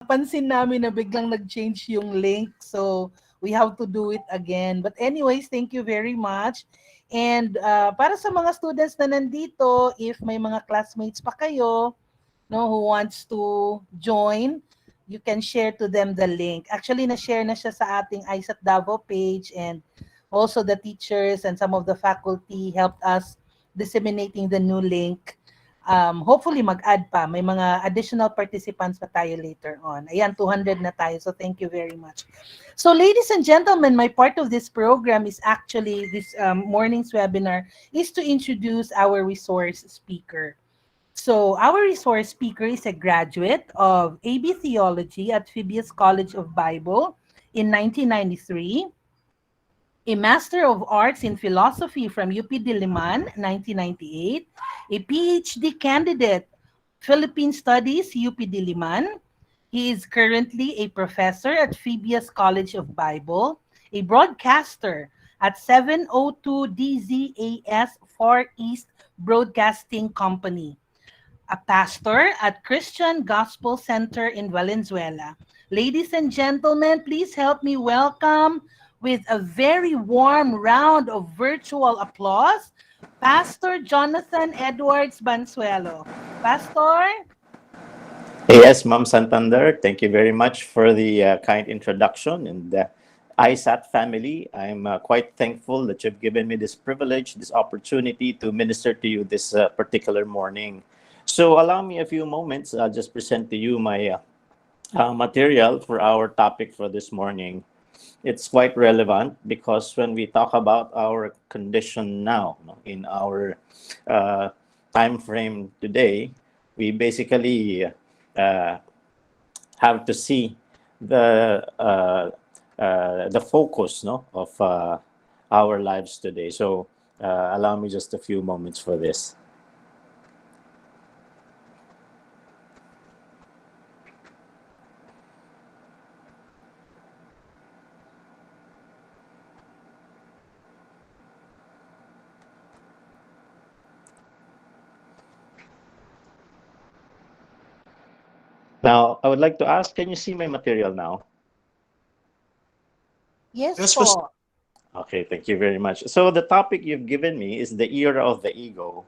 napansin namin na biglang nag-change yung link. So, we have to do it again. But anyways, thank you very much. And para sa mga students na nandito, if may mga classmates pa kayo, no, who wants to join, you can share to them the link. Actually, na-share na siya sa ating ISAT Davao page, and also the teachers and some of the faculty helped us disseminating the new link. Hopefully mag-add pa. May mga additional participants pa tayo later on. Ayan, 200 na tayo. So thank you very much. So ladies and gentlemen, my part of this program is actually this morning's webinar is to introduce our resource speaker. So our resource speaker is a graduate of AB Theology at Phoebus College of Bible in 1993, a Master of Arts in Philosophy from UP Diliman, 1998, a PhD candidate, Philippine Studies, UP Diliman. He is currently a professor at Phoebus College of Bible, a broadcaster at 702 DZAS Far East Broadcasting Company, a pastor at Christian Gospel Center in Valenzuela. Ladies and gentlemen, please help me welcome with a very warm round of virtual applause, Pastor Jonathan Edwards Bansuelo. Pastor? Yes, Ma'am Santander, thank you very much for the kind introduction. And ISAT family, I'm quite thankful that you've given me this privilege, this opportunity to minister to you this particular morning. So allow me a few moments. I'll just present to you my material for our topic for this morning. It's quite relevant because when we talk about our condition now, in our time frame today, we basically have to see the focus of our lives today. So allow me just a few moments for this. Now, I would like to ask, can you see my material now? Yes, po. Okay, thank you very much. So the topic you've given me is the era of the ego,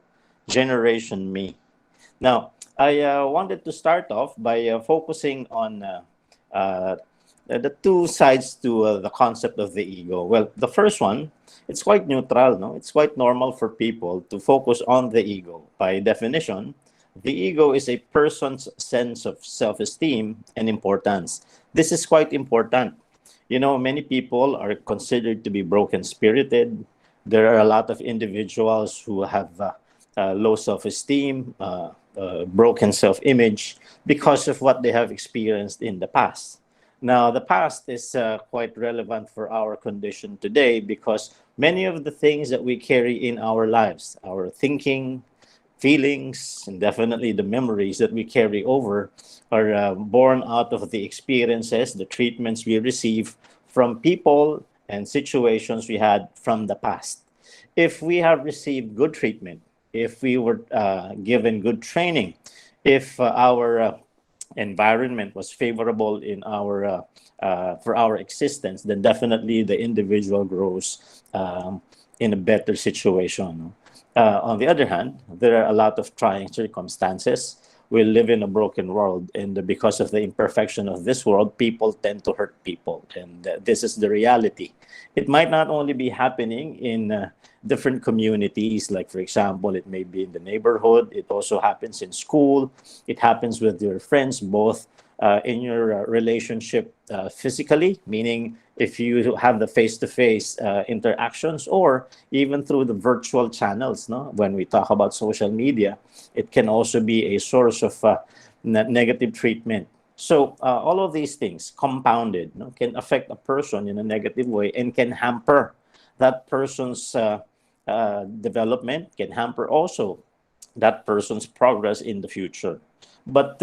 Generation Me. Now, I wanted to start off by focusing on the two sides to the concept of the ego. Well, the first one, it's quite neutral, no? It's quite normal for people to focus on the ego. By definition, the ego is a person's sense of self-esteem and importance. This is quite important. You know, many people are considered to be broken-spirited. There are a lot of individuals who have low self-esteem, broken self-image because of what they have experienced in the past. Now, the past is quite relevant for our condition today because many of the things that we carry in our lives, our thinking, feelings, and definitely the memories that we carry over are born out of the experiences, the treatments we receive from people and situations we had from the past. If we have received good treatment, if we were given good training, if our environment was favorable in our for our existence, then definitely the individual grows in a better situation. On the other hand, there are a lot of trying circumstances. We live in a broken world, and because of the imperfection of this world, people tend to hurt people, and this is the reality. It might not only be happening in different communities, like for example, it may be in the neighborhood. It also happens in school. It happens with your friends, both in your relationship physically, meaning if you have the face-to-face interactions, or even through the virtual channels. No, when we talk about social media, it can also be a source of negative treatment. So all of these things compounded, can affect a person in a negative way and can hamper that person's development, can hamper also that person's progress in the future. But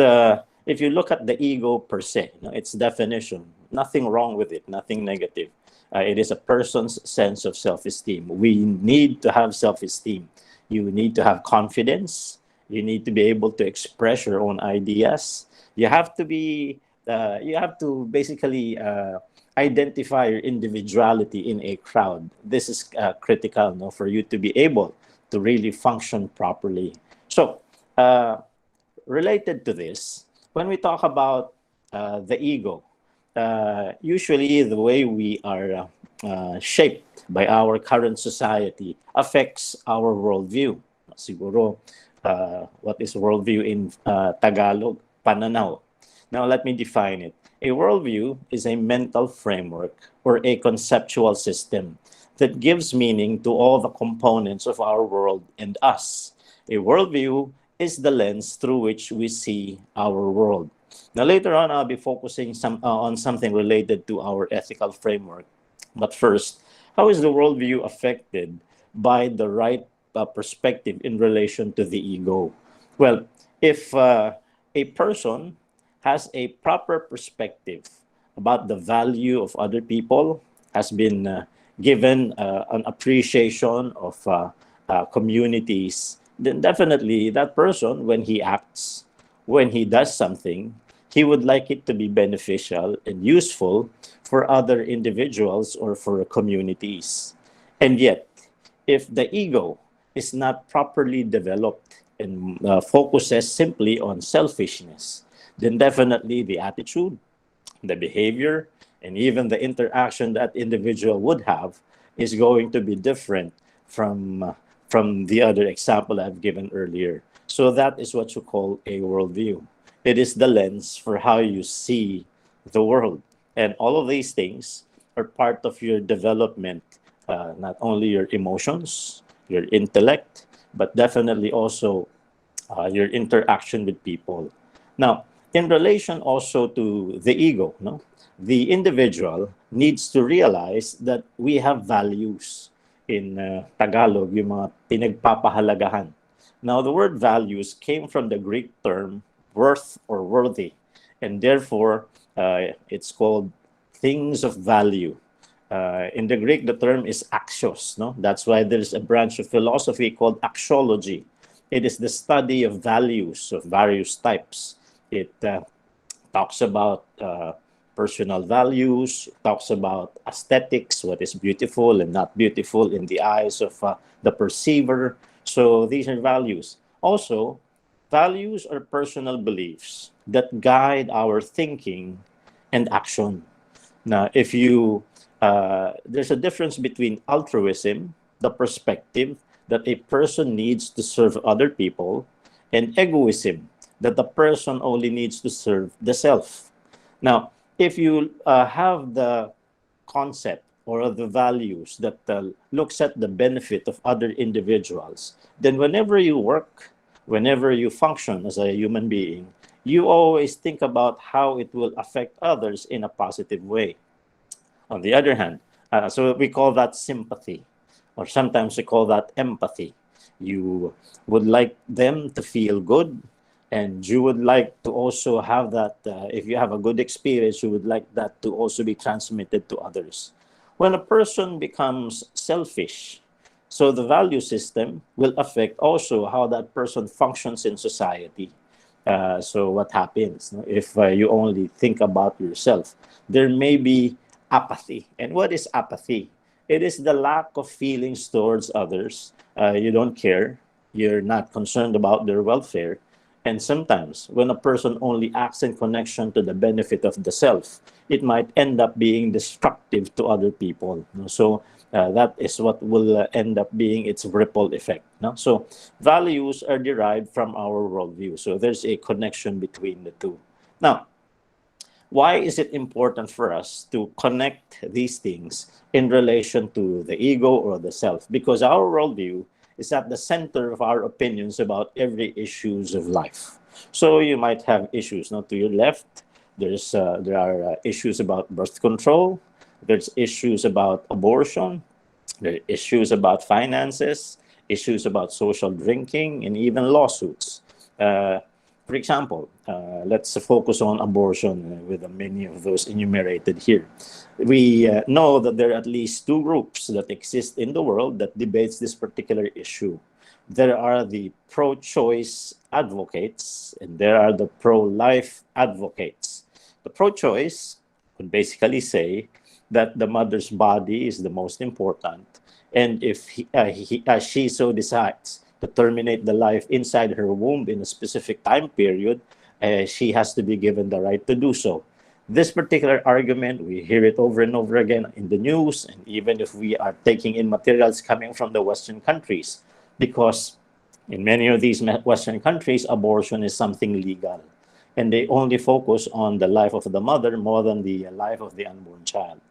if you look at the ego per se, its definition, nothing wrong with it, nothing negative. It is a person's sense of self-esteem. We need to have self-esteem. You need to have confidence. You need to be able to express your own ideas. You have to be you have to basically identify your individuality in a crowd. This is critical, no, for you to be able to really function properly. So, related to this, when we talk about the ego, usually the way we are shaped by our current society affects our worldview. Siguro, what is worldview in Tagalog? Pananaw. Now, let me define it. A worldview is a mental framework or a conceptual system that gives meaning to all the components of our world and us. A worldview is the lens through which we see our world. Now, later on, I'll be focusing on something related to our ethical framework. But first, how is the worldview affected by the right perspective in relation to the ego? Well, if a person has a proper perspective about the value of other people, has been given an appreciation of communities, then definitely that person, when he acts, when he does something, he would like it to be beneficial and useful for other individuals or for communities. And yet, if the ego is not properly developed and focuses simply on selfishness, then definitely the attitude, the behavior, and even the interaction that individual would have is going to be different from the other example I've given earlier. So that is what you call a worldview. It is the lens for how you see the world. And all of these things are part of your development, not only your emotions, your intellect, but definitely also your interaction with people. Now, in relation also to the ego, no? The individual needs to realize that we have values. In Tagalog, yung mga pinagpapahalagahan. Now, the word values came from the Greek term worth or worthy, and therefore it's called things of value. In the Greek, the term is axios. No, that's why there's a branch of philosophy called axiology. It is the study of values of various types. It talks about personal values, talks about aesthetics, what is beautiful and not beautiful in the eyes of the perceiver. So these are values. Also, values are personal beliefs that guide our thinking and action. Now, if you, there's a difference between altruism, the perspective that a person needs to serve other people, and egoism, that the person only needs to serve the self. Now, if you have the concept or the values that looks at the benefit of other individuals, then whenever you work, whenever you function as a human being, you always think about how it will affect others in a positive way. On the other hand, so we call that sympathy, or sometimes we call that empathy. You would like them to feel good, and you would like to also have that, if you have a good experience, you would like that to also be transmitted to others. When a person becomes selfish, so the value system will affect also how that person functions in society. So what happens if you only think about yourself? There may be apathy. And what is apathy? It is the lack of feelings towards others. You don't care. You're not concerned about their welfare. And sometimes, when a person only acts in connection to the benefit of the self, it might end up being destructive to other people. So that is what will end up being its ripple effect. So values are derived from our worldview. So there's a connection between the two. Now, why is it important for us to connect these things in relation to the ego or the self? Because our worldview is at the center of our opinions about every issues of life. So you might have issues. Now, to your left, there are issues about birth control. There's issues about abortion. There are issues about finances, issues about social drinking, and even lawsuits. For example, let's focus on abortion with many of those enumerated here. We know that there are at least two groups that exist in the world that debates this particular issue. There are the pro-choice advocates and there are the pro-life advocates. The pro-choice would basically say that the mother's body is the most important, and if she so decides to terminate the life inside her womb in a specific time period, she has to be given the right to do so. This particular argument, we hear it over and over again in the news, and even if we are taking in materials coming from the Western countries, because in many of these Western countries, abortion is something legal. And they only focus on the life of the mother more than the life of the unborn child.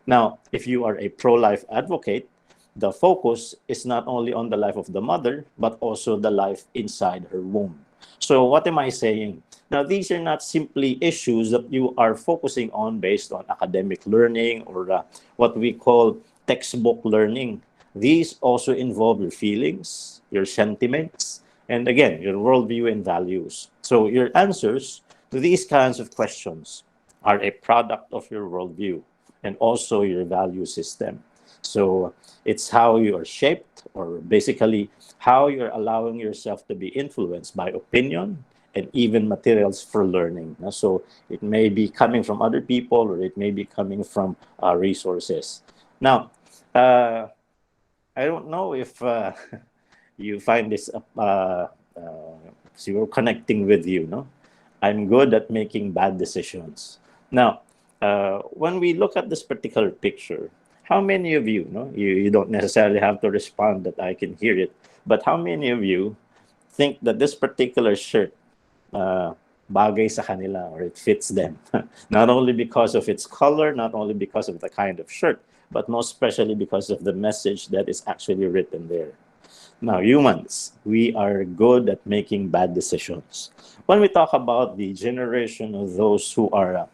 Now, if you are a pro-life advocate, the focus is not only on the life of the mother, but also the life inside her womb. So what am I saying? Now, these are not simply issues that you are focusing on based on academic learning or what we call textbook learning. These also involve your feelings, your sentiments, and again, your worldview and values. So your answers to these kinds of questions are a product of your worldview and also your value system. So it's how you are shaped, or basically how you're allowing yourself to be influenced by opinion and even materials for learning. So it may be coming from other people, or it may be coming from resources. Now, I don't know if you find this so connecting with you, no? I'm good at making bad decisions. Now, when we look at this particular picture, how many of you, no, you don't necessarily have to respond that I can hear it, but how many of you think that this particular shirt bagay sa kanila, or it fits them? Not only because of its color, not only because of the kind of shirt, but most especially because of the message that is actually written there. Now, humans, we are good at making bad decisions. When we talk about the generation of those who are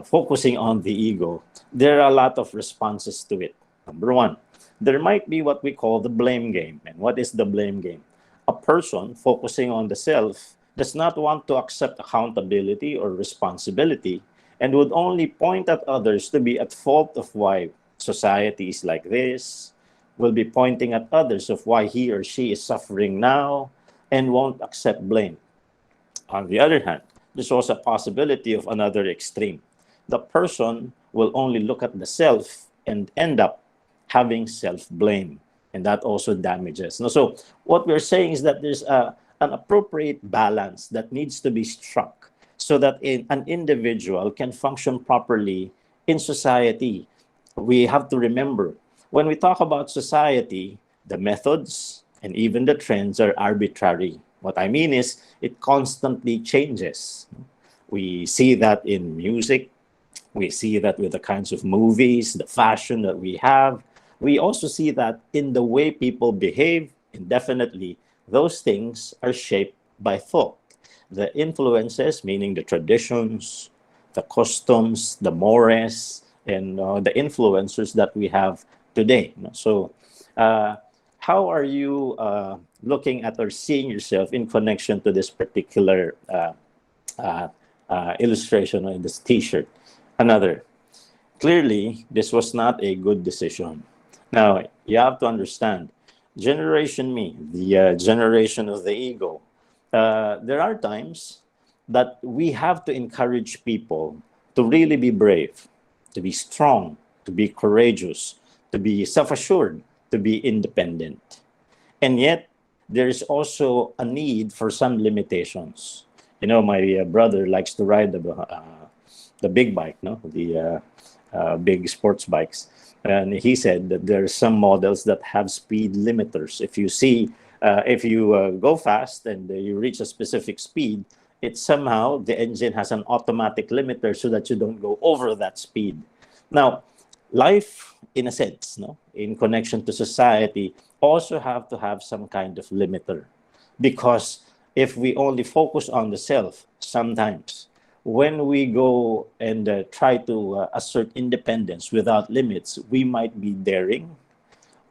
focusing on the ego, there are a lot of responses to it. Number one, there might be what we call the blame game. And what is the blame game? A person focusing on the self does not want to accept accountability or responsibility, and would only point at others to be at fault of why society is like this, will be pointing at others of why he or she is suffering now, and won't accept blame. On the other hand, there's also a possibility of another extreme. The person will only look at the self and end up having self-blame, and that also damages. Now, so what we're saying is that there's an appropriate balance that needs to be struck so that an individual can function properly in society. We have to remember, when we talk about society, the methods and even the trends are arbitrary. What I mean is, it constantly changes. We see that in music. We see that with the kinds of movies, the fashion that we have. We also see that in the way people behave, and definitely those things are shaped by thought. The influences, meaning the traditions, the customs, the mores, and the influencers that we have today. So, how are you looking at or seeing yourself in connection to this particular illustration in this T-shirt? Another, clearly, this was not a good decision. Now, you have to understand, Generation Me, the generation of the ego, there are times that we have to encourage people to really be brave, to be strong, to be courageous, to be self-assured, to be independent. And yet, there is also a need for some limitations. You know, my brother likes to ride the big bike, no, the big sports bikes. And he said that there are some models that have speed limiters. If you see, if you go fast and you reach a specific speed, it somehow, the engine has an automatic limiter so that you don't go over that speed. Now, life, in a sense, no, in connection to society, also have to have some kind of limiter. Because if we only focus on the self, sometimes when we go and try to assert independence without limits, we might be daring.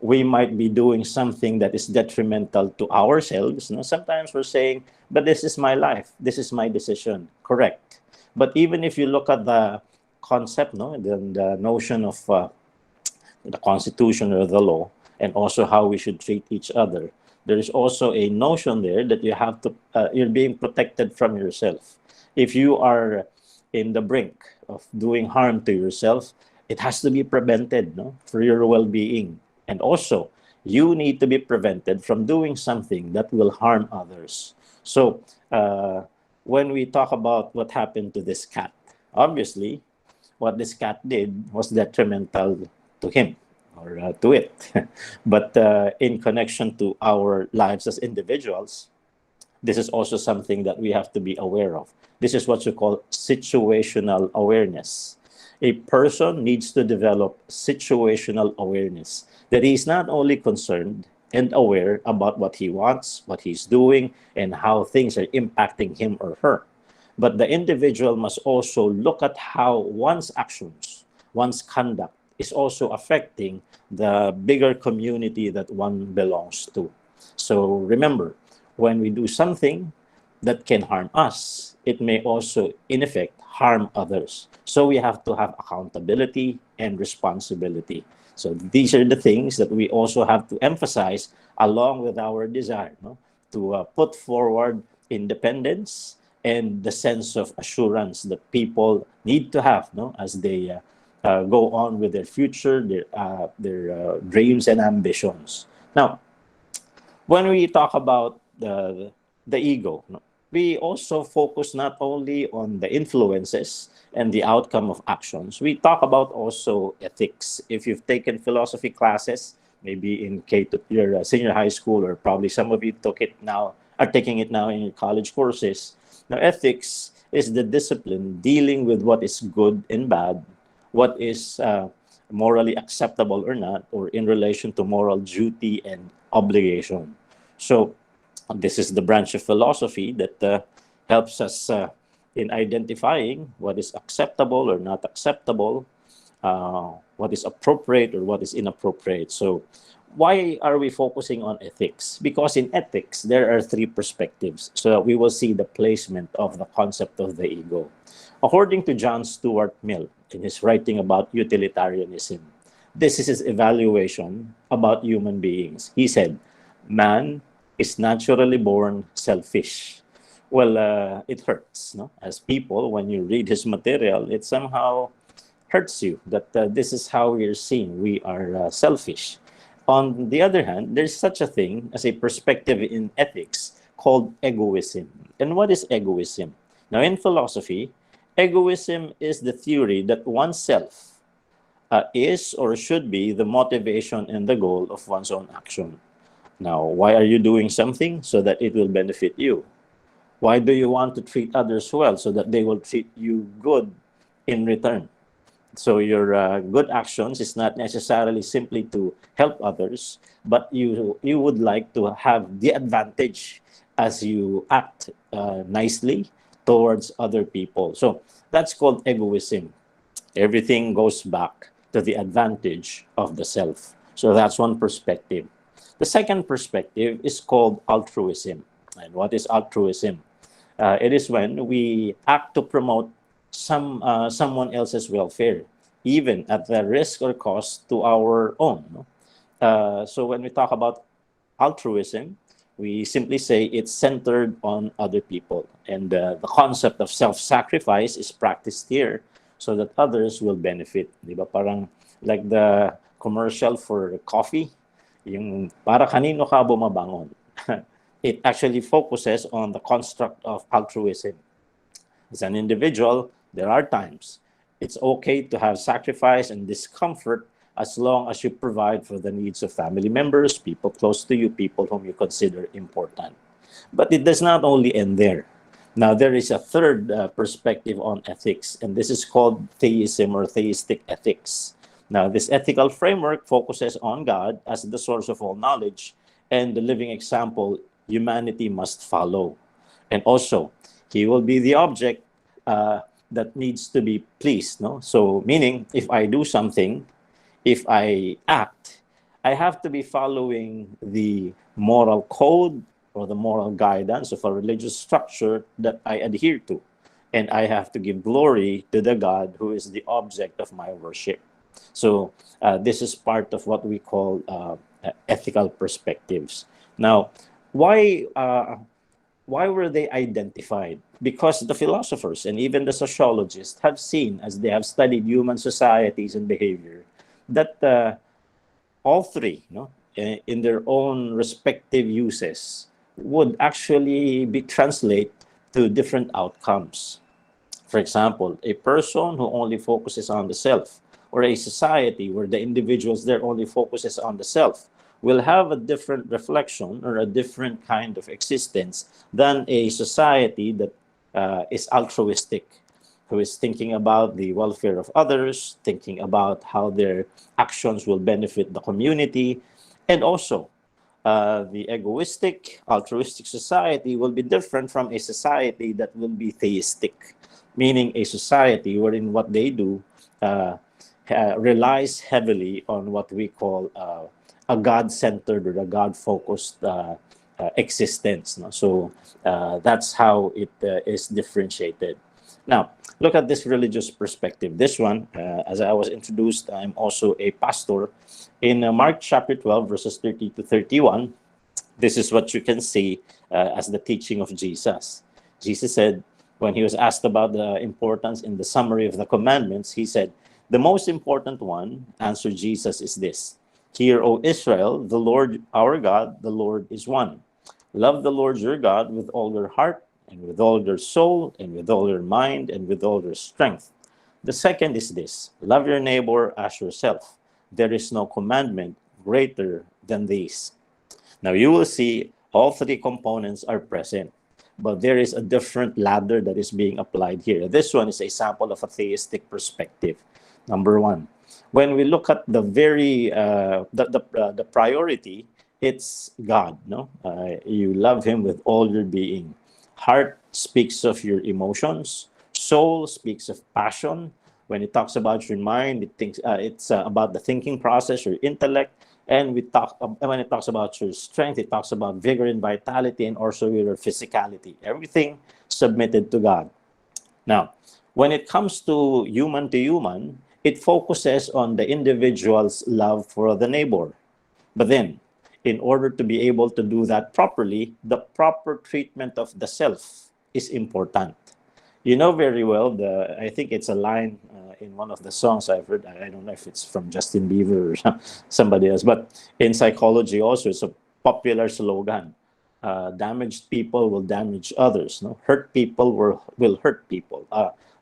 We might be doing something that is detrimental to ourselves. No? Sometimes we're saying, but this is my life. This is my decision. Correct. But even if you look at the concept, no, the notion of the Constitution or the law, and also how we should treat each other, there is also a notion there that you have to, you're being protected from yourself. If you are in the brink of doing harm to yourself, it has to be prevented, no, for your well-being. And also, you need to be prevented from doing something that will harm others. So, when we talk about what happened to this cat, obviously, what this cat did was detrimental to him or to it. But in connection to our lives as individuals, this is also something that we have to be aware of. This is what you call situational awareness. A person needs to develop situational awareness that he is not only concerned and aware about what he wants, what he's doing, and how things are impacting him or her, but the individual must also look at how one's actions, one's conduct is also affecting the bigger community that one belongs to. So remember, when we do something that can harm us, it may also, in effect, harm others. So we have to have accountability and responsibility. So these are the things that we also have to emphasize along with our desire, no? To put forward independence and the sense of assurance that people need to have, no, as they go on with their future, their dreams and ambitions. Now, when we talk about the ego, no, we also focus not only on the influences and the outcome of actions. We talk about also ethics. If you've taken philosophy classes, maybe in your senior high school, or probably some of you took it now, are taking it now in your college courses. Now, ethics is the discipline dealing with what is good and bad, what is morally acceptable or not, or in relation to moral duty and obligation. So, this is the branch of philosophy that helps us in identifying what is acceptable or not acceptable, what is appropriate or what is inappropriate. So, why are we focusing on ethics? Because in ethics, there are three perspectives. So, we will see the placement of the concept of the ego. According to John Stuart Mill, in his writing about utilitarianism, this is his evaluation about human beings. He said, man is naturally born selfish. Well, it hurts, no? As people, when you read his material, it somehow hurts you that this is how we are seen. We are selfish. On the other hand, there's such a thing as a perspective in ethics called egoism. And what is egoism? Now, in philosophy, egoism is the theory that oneself is or should be the motivation and the goal of one's own action. Now, why are you doing something? So that it will benefit you. Why do you want to treat others well? So that they will treat you good in return. So your good actions is not necessarily simply to help others, but you would like to have the advantage as you act nicely towards other people. So that's called egoism. Everything goes back to the advantage of the self. So that's one perspective. The second perspective is called altruism. And what is altruism? It is when we act to promote someone else's welfare, even at the risk or cost to our own. No? So when we talk about altruism, we simply say it's centered on other people. And the concept of self-sacrifice is practiced here so that others will benefit. Di ba? Parang like the commercial for coffee, yung para kanino ka bumabangon. It actually focuses on the construct of altruism. As an individual, there are times it's okay to have sacrifice and discomfort as long as you provide for the needs of family members, people close to you, people whom you consider important. But it does not only end there. Now, there is a third perspective on ethics, and this is called theism or theistic ethics. Now, this ethical framework focuses on God as the source of all knowledge and the living example humanity must follow. And also, he will be the object that needs to be pleased. No? So, meaning, if I do something, if I act, I have to be following the moral code or the moral guidance of a religious structure that I adhere to. And I have to give glory to the God who is the object of my worship. So this is part of what we call ethical perspectives. Now, why were they identified? because the philosophers and even the sociologists have seen, as they have studied human societies and behavior, that all three, in their own respective uses, would actually be translate to different outcomes. For example, a person who only focuses on the self, or a society where the individuals there only focuses on the self, will have a different reflection or a different kind of existence than a society that is altruistic, who is thinking about the welfare of others, thinking about how their actions will benefit the community, and also the egoistic, altruistic society will be different from a society that will be theistic, meaning a society wherein what they do uh, relies heavily on what we call a God-centered or a God-focused existence. No? So that's how it is differentiated. Now, look at this religious perspective. This one, as I was introduced, I'm also a pastor. In Mark chapter 12, verses 30 to 31, this is what you can see as the teaching of Jesus. Jesus said, when he was asked about the importance in the summary of the commandments, he said, the most important one, answered Jesus, is this: Hear, O Israel, the Lord our God, the Lord is one. Love the Lord your God with all your heart, and with all your soul, and with all your mind, and with all your strength. The second is this: love your neighbor as yourself. There is no commandment greater than these. Now you will see all three components are present, but there is a different ladder that is being applied here. This one is a sample of a theistic perspective. Number one, when we look at the very the priority, it's God. No, you love Him with all your being. Heart speaks of your emotions. Soul speaks of passion. When it talks about your mind, it's about the thinking process, your intellect. And when it talks about your strength, it talks about vigor and vitality, and also your physicality. Everything submitted to God. Now, when it comes to human, it focuses on the individual's love for the neighbor. But then, in order to be able to do that properly, the proper treatment of the self is important. You know very well, I think it's a line in one of the songs I've heard. I don't know if it's from Justin Bieber or somebody else, but in psychology also, it's a popular slogan. Damaged people will damage others. No? Hurt people will hurt people.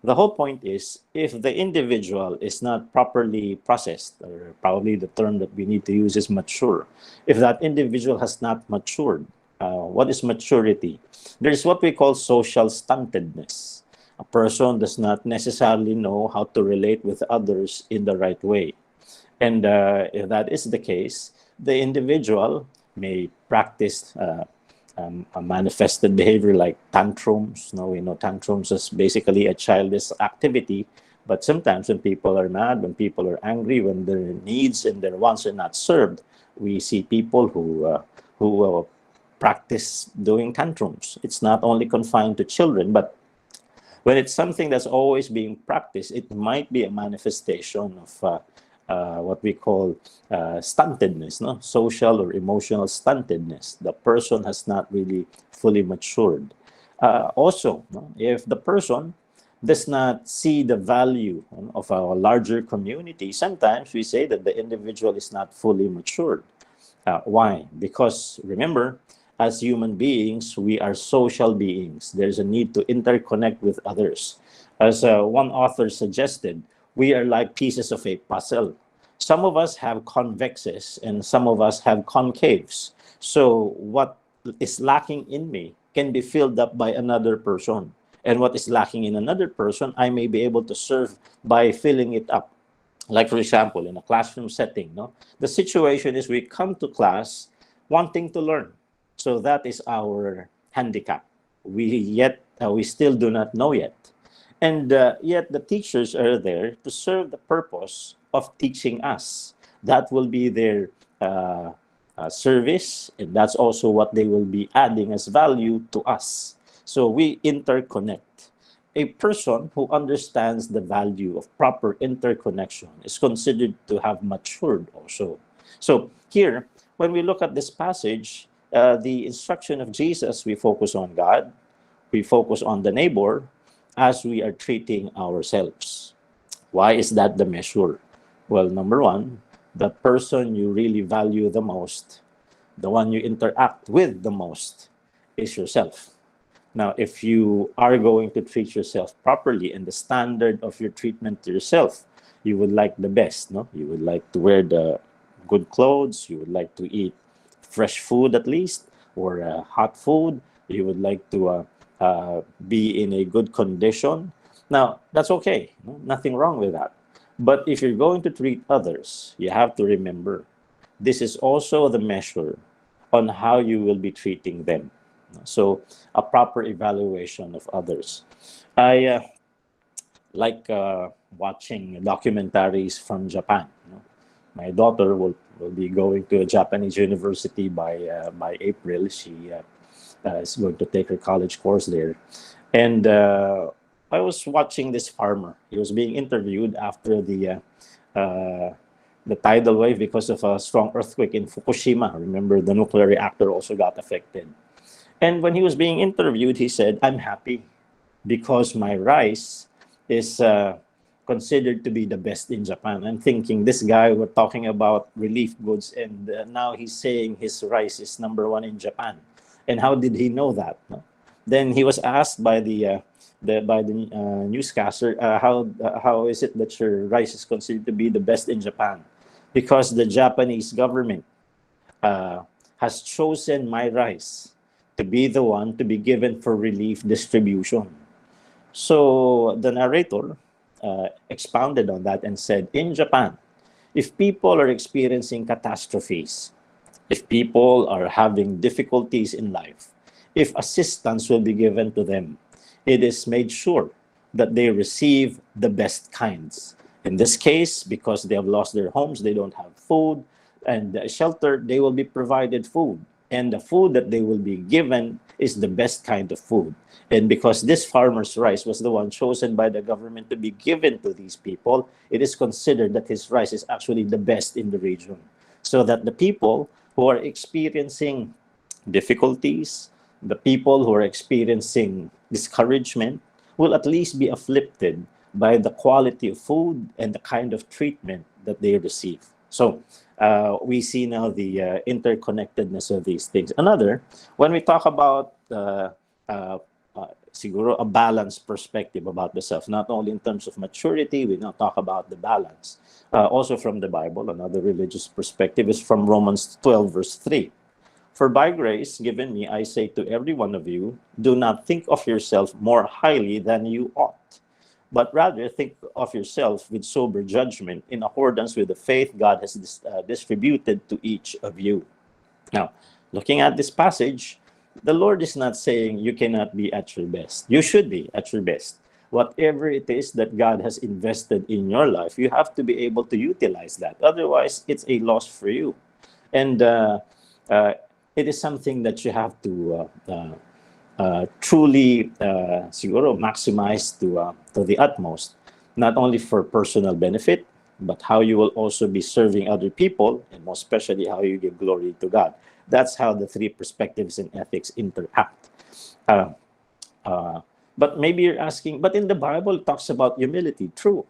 The whole point is, if the individual is not properly processed, or probably the term that we need to use is mature, if that individual has not matured, what is maturity? There is what we call social stuntedness. A person does not necessarily know how to relate with others in the right way. And if that is the case, the individual may practice a manifested behavior like tantrums. Now we know tantrums is basically a childish activity, but sometimes when people are mad, when people are angry, when their needs and their wants are not served, we see people who practice doing tantrums. It's not only confined to children, but when it's something that's always being practiced, it might be a manifestation of what we call stuntedness, no? Social or emotional stuntedness. The person has not really fully matured. Also, no? If the person does not see the value of a larger community, sometimes we say that the individual is not fully matured. Why? Because remember, as human beings, we are social beings. There's a need to interconnect with others. As one author suggested, we are like pieces of a puzzle. Some of us have convexes and some of us have concaves. So what is lacking in me can be filled up by another person. And what is lacking in another person, I may be able to serve by filling it up. Like, for example, in a classroom setting, no? The situation is we come to class wanting to learn. So that is our handicap. We still do not know yet. And yet the teachers are there to serve the purpose of teaching us. That will be their service, and that's also what they will be adding as value to us. So we interconnect. A person who understands the value of proper interconnection is considered to have matured also. So here, when we look at this passage, the instruction of Jesus, we focus on God, we focus on the neighbor as we are treating ourselves. Why is that the measure? Well, number one, the person you really value the most, the one you interact with the most, is yourself. Now, if you are going to treat yourself properly and the standard of your treatment to yourself, you would like the best, no? You would like to wear the good clothes, you would like to eat fresh food at least, or hot food, you would like to be in a good condition. Now, that's okay, no? Nothing wrong with that. But if you're going to treat others, you have to remember this is also the measure on how you will be treating them. So, a proper evaluation of others. I like watching documentaries from Japan. My daughter will be going to a Japanese university by April. She is going to take her college course there. And I was watching this farmer. He was being interviewed after the tidal wave because of a strong earthquake in Fukushima. Remember, the nuclear reactor also got affected. And when he was being interviewed, he said, "I'm happy because my rice is considered to be the best in Japan." I'm thinking, this guy, we're talking about relief goods, and now he's saying his rice is number one in Japan. And how did he know that? No? Then he was asked by the newscaster, how is it that your rice is considered to be the best in Japan? Because the Japanese government has chosen my rice to be the one to be given for relief distribution. So the narrator expounded on that and said, in Japan, if people are experiencing catastrophes, if people are having difficulties in life, if assistance will be given to them, it is made sure that they receive the best kinds. In this case, because they have lost their homes, they don't have food and shelter, they will be provided food. And the food that they will be given is the best kind of food. And because this farmer's rice was the one chosen by the government to be given to these people, it is considered that his rice is actually the best in the region. So that the people who are experiencing difficulties, the people who are experiencing discouragement, will at least be afflicted by the quality of food and the kind of treatment that they receive. So we see now the interconnectedness of these things. Another, when we talk about siguro a balanced perspective about the self, not only in terms of maturity, we now talk about the balance. Also from the Bible, another religious perspective is from Romans 12, verse 3. For by grace given me, I say to every one of you, do not think of yourself more highly than you ought, but rather think of yourself with sober judgment in accordance with the faith God has distributed to each of you. Now, looking at this passage, the Lord is not saying you cannot be at your best. You should be at your best. Whatever it is that God has invested in your life, you have to be able to utilize that. Otherwise, it's a loss for you. And it is something that you have to truly siguro maximize to the utmost, not only for personal benefit, but how you will also be serving other people, and most especially how you give glory to God. That's how the three perspectives in ethics interact. But maybe you're asking, but in the Bible it talks about humility. True.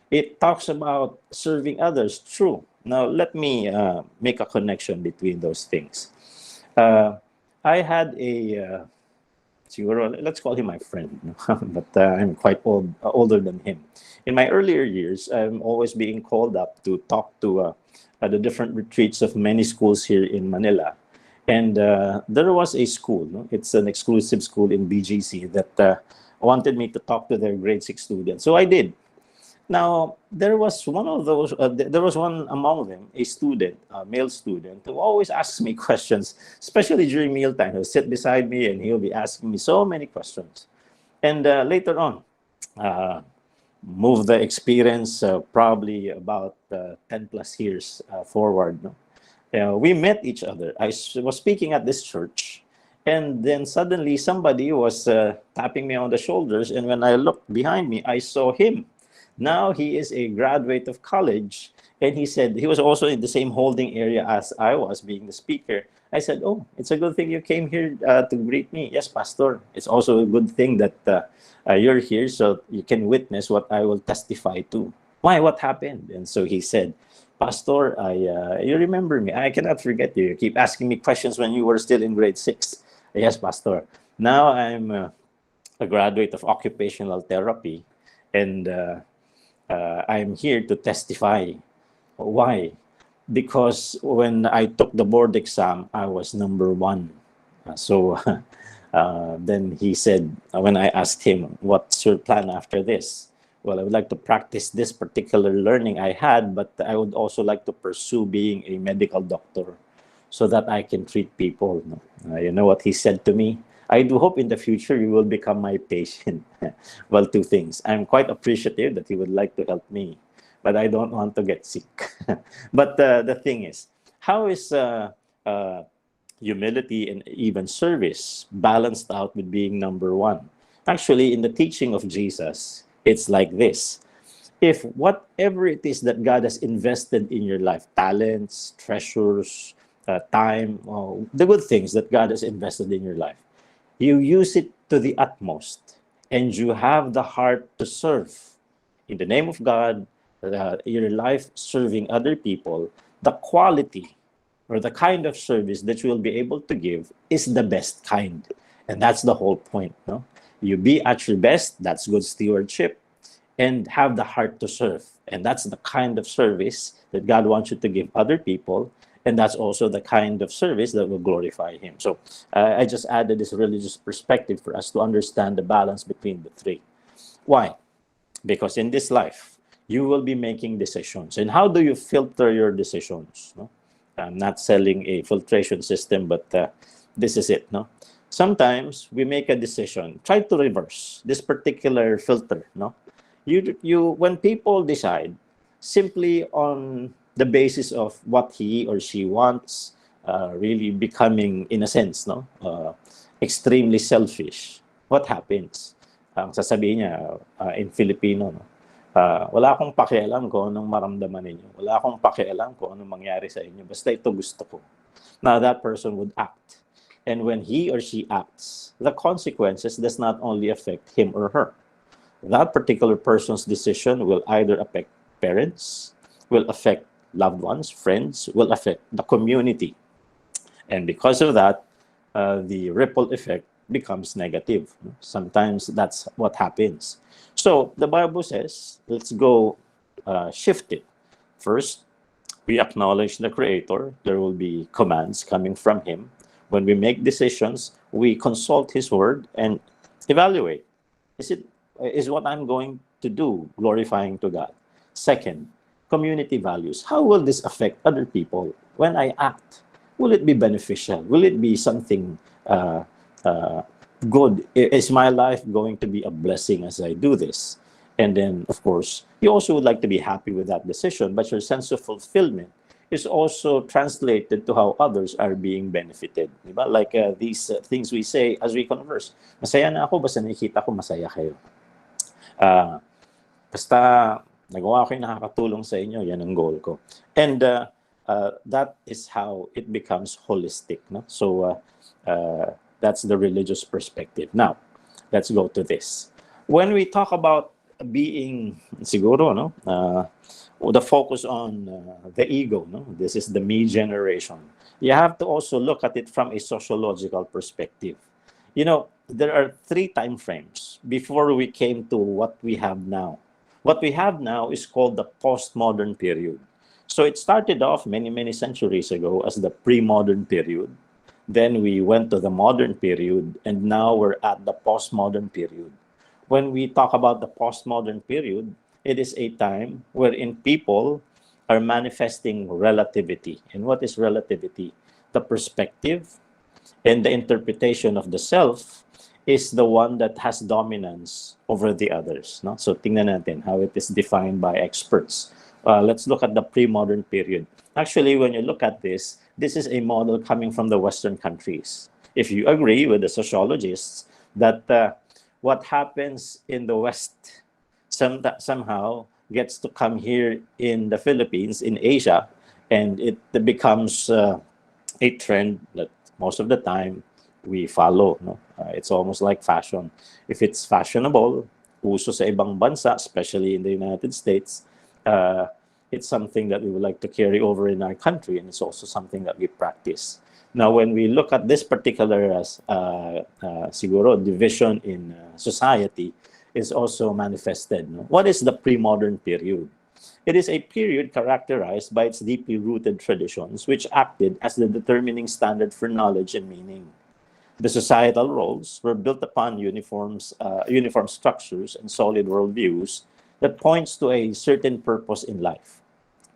It talks about serving others. True. Now let me make a connection between those things. I had a siguro, let's call him my friend, but I'm quite older than him. In my earlier years, I'm always being called up to talk to the different retreats of many schools here in Manila. And there was a school, no? It's an exclusive school in BGC that wanted me to talk to their grade 6 students. So I did. Now, there was one of those, there was one among them, a student, a male student, who always asks me questions, especially during mealtime. He'll sit beside me and he'll be asking me so many questions. And later on, move the experience probably about 10 plus years forward. No? We met each other. I was speaking at this church, and then suddenly somebody was tapping me on the shoulders, and when I looked behind me, I saw him. Now he is a graduate of college, and he said he was also in the same holding area as I was, being the speaker. I said, oh, it's a good thing you came here to greet me. Yes, Pastor. It's also a good thing that you're here so you can witness what I will testify to. Why? What happened? And so he said, Pastor, you remember me. I cannot forget you. You keep asking me questions when you were still in grade 6. Yes, Pastor. Now I'm a graduate of occupational therapy, and I'm here to testify. Why? Because when I took the board exam, I was number one. So then he said, when I asked him, what's your plan after this? Well, I would like to practice this particular learning I had, but I would also like to pursue being a medical doctor so that I can treat people. You know what he said to me? I do hope in the future you will become my patient. Well, two things. I'm quite appreciative that he would like to help me, but I don't want to get sick. But the thing is, how is uh, humility and even service balanced out with being number one? Actually, in the teaching of Jesus, it's like this. If whatever it is that God has invested in your life, talents, treasures, time, the good things that God has invested in your life, you use it to the utmost and you have the heart to serve in the name of God, your life serving other people, the quality or the kind of service that you will be able to give is the best kind. And that's the whole point. No? You be at your best, that's good stewardship, and have the heart to serve. And that's the kind of service that God wants you to give other people. And that's also the kind of service that will glorify Him. So I just added this religious perspective for us to understand the balance between the three. Why? Because in this life, you will be making decisions. And how do you filter your decisions? No? I'm not selling a filtration system, but this is it. No? Sometimes we make a decision. Try to reverse this particular filter. No? When people decide simply on the basis of what he or she wants, really becoming, in a sense, no, extremely selfish, what happens? Ang sasabihin niya in Filipino, no, wala akong pakialam kung anong maramdaman ninyo. Wala akong pakialam kung anong mangyari sa inyo. Basta ito gusto ko. Now that person would act. And when he or she acts, the consequences does not only affect him or her. That particular person's decision will either affect parents, will affect loved ones, friends, will affect the community. And because of that, the ripple effect becomes negative. Sometimes that's what happens. So the Bible says, let's go shift it. First, we acknowledge the Creator. There will be commands coming from Him. When we make decisions, we consult His Word and evaluate. Is what I'm going to do glorifying to God? Second, community values. How will this affect other people when I act? Will it be beneficial? Will it be something good? Is my life going to be a blessing as I do this? And then, of course, you also would like to be happy with that decision, but your sense of fulfillment is also translated to how others are being benefited. Diba? Like these things we say as we converse. Masaya na ako, basta nakikita ko masaya kayo. Basta nagawa ko yung nakakatulong sa inyo, yan ang goal ko. And that is how it becomes holistic. No? So that's the religious perspective. Now, let's go to this. When we talk about being, siguro, no, the focus on the ego, no? This is the me generation. You have to also look at it from a sociological perspective. You know, there are 3 time frames before we came to what we have now. What we have now is called the postmodern period. So it started off many, many centuries ago as the pre-modern period. Then we went to the modern period, and now we're at the postmodern period. When we talk about the postmodern period, it is a time wherein people are manifesting relativity. And what is relativity? The perspective and the interpretation of the self is the one that has dominance over the others. No? So tingnan natin how it is defined by experts. Let's look at the pre-modern period. Actually, when you look at this is a model coming from the Western countries. If you agree with the sociologists that what happens in the West somehow gets to come here in the Philippines, in Asia, and it becomes a trend that most of the time we follow. No? It's almost like fashion. If it's fashionable, uso sa ibang bansa, especially in the United States, uh, it's something that we would like to carry over in our country, and it's also something that we practice. Now, when we look at this particular siguro division in society, is also manifested. No? What is the pre-modern period? It is a period characterized by its deeply rooted traditions, which acted as the determining standard for knowledge and meaning. The societal roles were built upon uniform structures and solid worldviews that points to a certain purpose in life.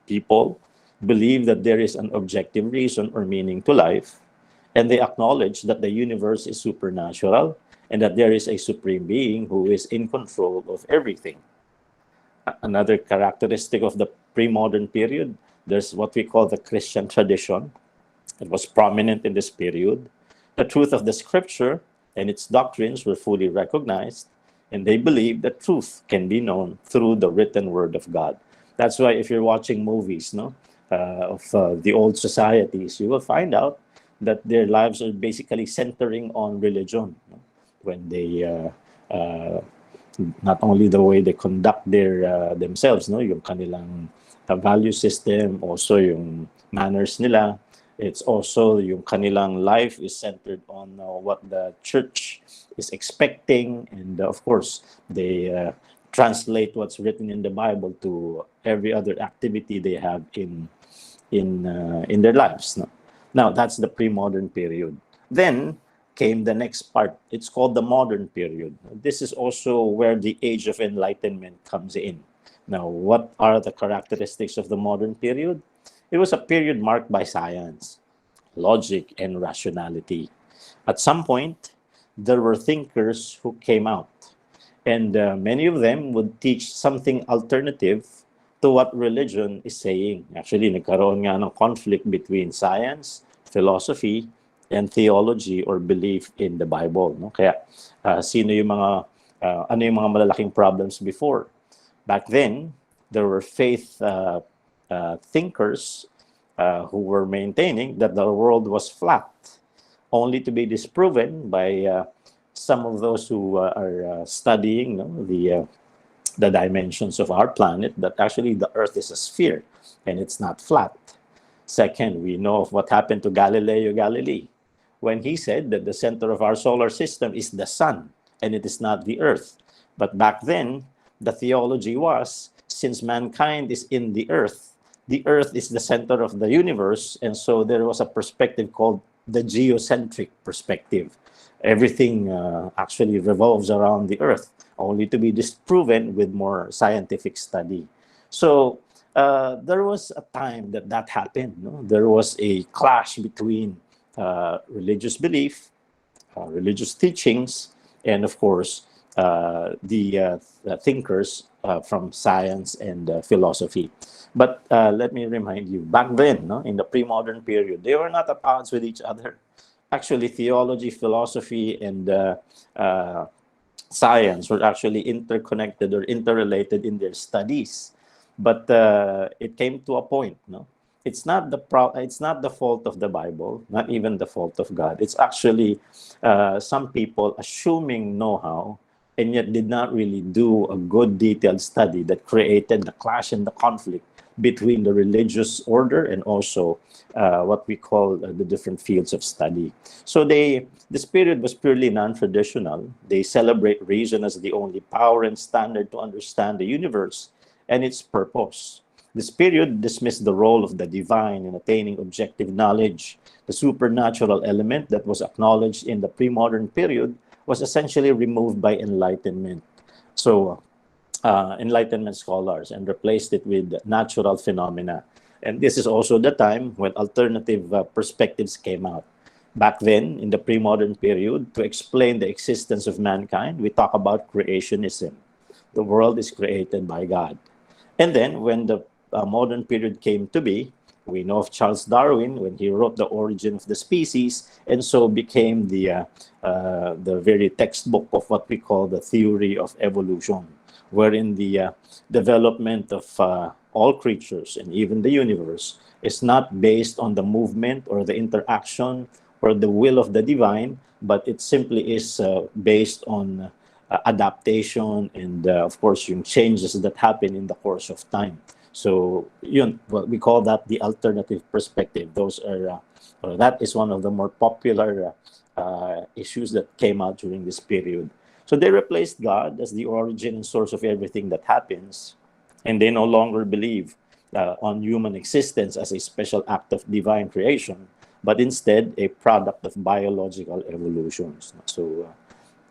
People believe that there is an objective reason or meaning to life, and they acknowledge that the universe is supernatural and that there is a supreme being who is in control of everything. Another characteristic of the pre-modern period, there's what we call the Christian tradition. It was prominent in this period. The truth of the scripture and its doctrines were fully recognized, and they believed that truth can be known through the written word of God. That's why if you're watching movies, no, of the old societies, you will find out that their lives are basically centering on religion. No? When they not only the way they conduct themselves, no, yung kanilang value system, also yung manners nila. It's also yung kanilang life is centered on what the church is expecting, and of course they translate what's written in the Bible to every other activity they have in their lives. No? Now that's the pre-modern period. Then came the next part. It's called the modern period. This is also where the age of enlightenment comes in. Now, what are the characteristics of the modern period? It was a period marked by science, logic, and rationality. At some point, there were thinkers who came out, and many of them would teach something alternative to what religion is saying. Actually, nagkaroon nga ng conflict between science, philosophy, and theology or belief in the Bible. No? Kaya sino yung mga ano yung mga malalaking problems before? Back then, there were faith thinkers who were maintaining that the world was flat, only to be disproven by some of those who are studying the dimensions of our planet, that actually the Earth is a sphere and it's not flat. Second, we know of what happened to Galileo Galilei when he said that the center of our solar system is the sun and it is not the Earth. But back then, the theology was, since mankind is in the Earth is the center of the universe, and so there was a perspective called the geocentric perspective. Everything actually revolves around the Earth, only to be disproven with more scientific study. So there was a time that happened. No? There was a clash between religious belief, religious teachings, and of course, the thinkers from science and philosophy. But let me remind you, back then, no, in the pre-modern period, they were not at odds with each other. Actually, theology, philosophy, and science were actually interconnected or interrelated in their studies. But it came to a point, no? It's not the fault of the Bible, not even the fault of God. It's actually some people assuming know-how and yet did not really do a good detailed study that created the clash and the conflict between the religious order and also what we call the different fields of study. So this period was purely non-traditional. They celebrate reason as the only power and standard to understand the universe and its purpose. This period dismissed the role of the divine in attaining objective knowledge. The supernatural element that was acknowledged in the pre-modern period was essentially removed by Enlightenment. So Enlightenment scholars and replaced it with natural phenomena. And this is also the time when alternative perspectives came out. Back then, in the pre-modern period, to explain the existence of mankind, we talk about creationism. The world is created by God. And then when the modern period came to be, we know of Charles Darwin when he wrote The Origin of the Species, and so became the very textbook of what we call the theory of evolution, wherein the development of all creatures and even the universe is not based on the movement or the interaction or the will of the divine, but it simply is based on adaptation and, of course, yung changes that happen in the course of time. So, yun, well, we call that the alternative perspective. Those are that is one of the more popular issues that came out during this period. So they replaced God as the origin and source of everything that happens, and they no longer believe on human existence as a special act of divine creation, but instead a product of biological evolutions. So,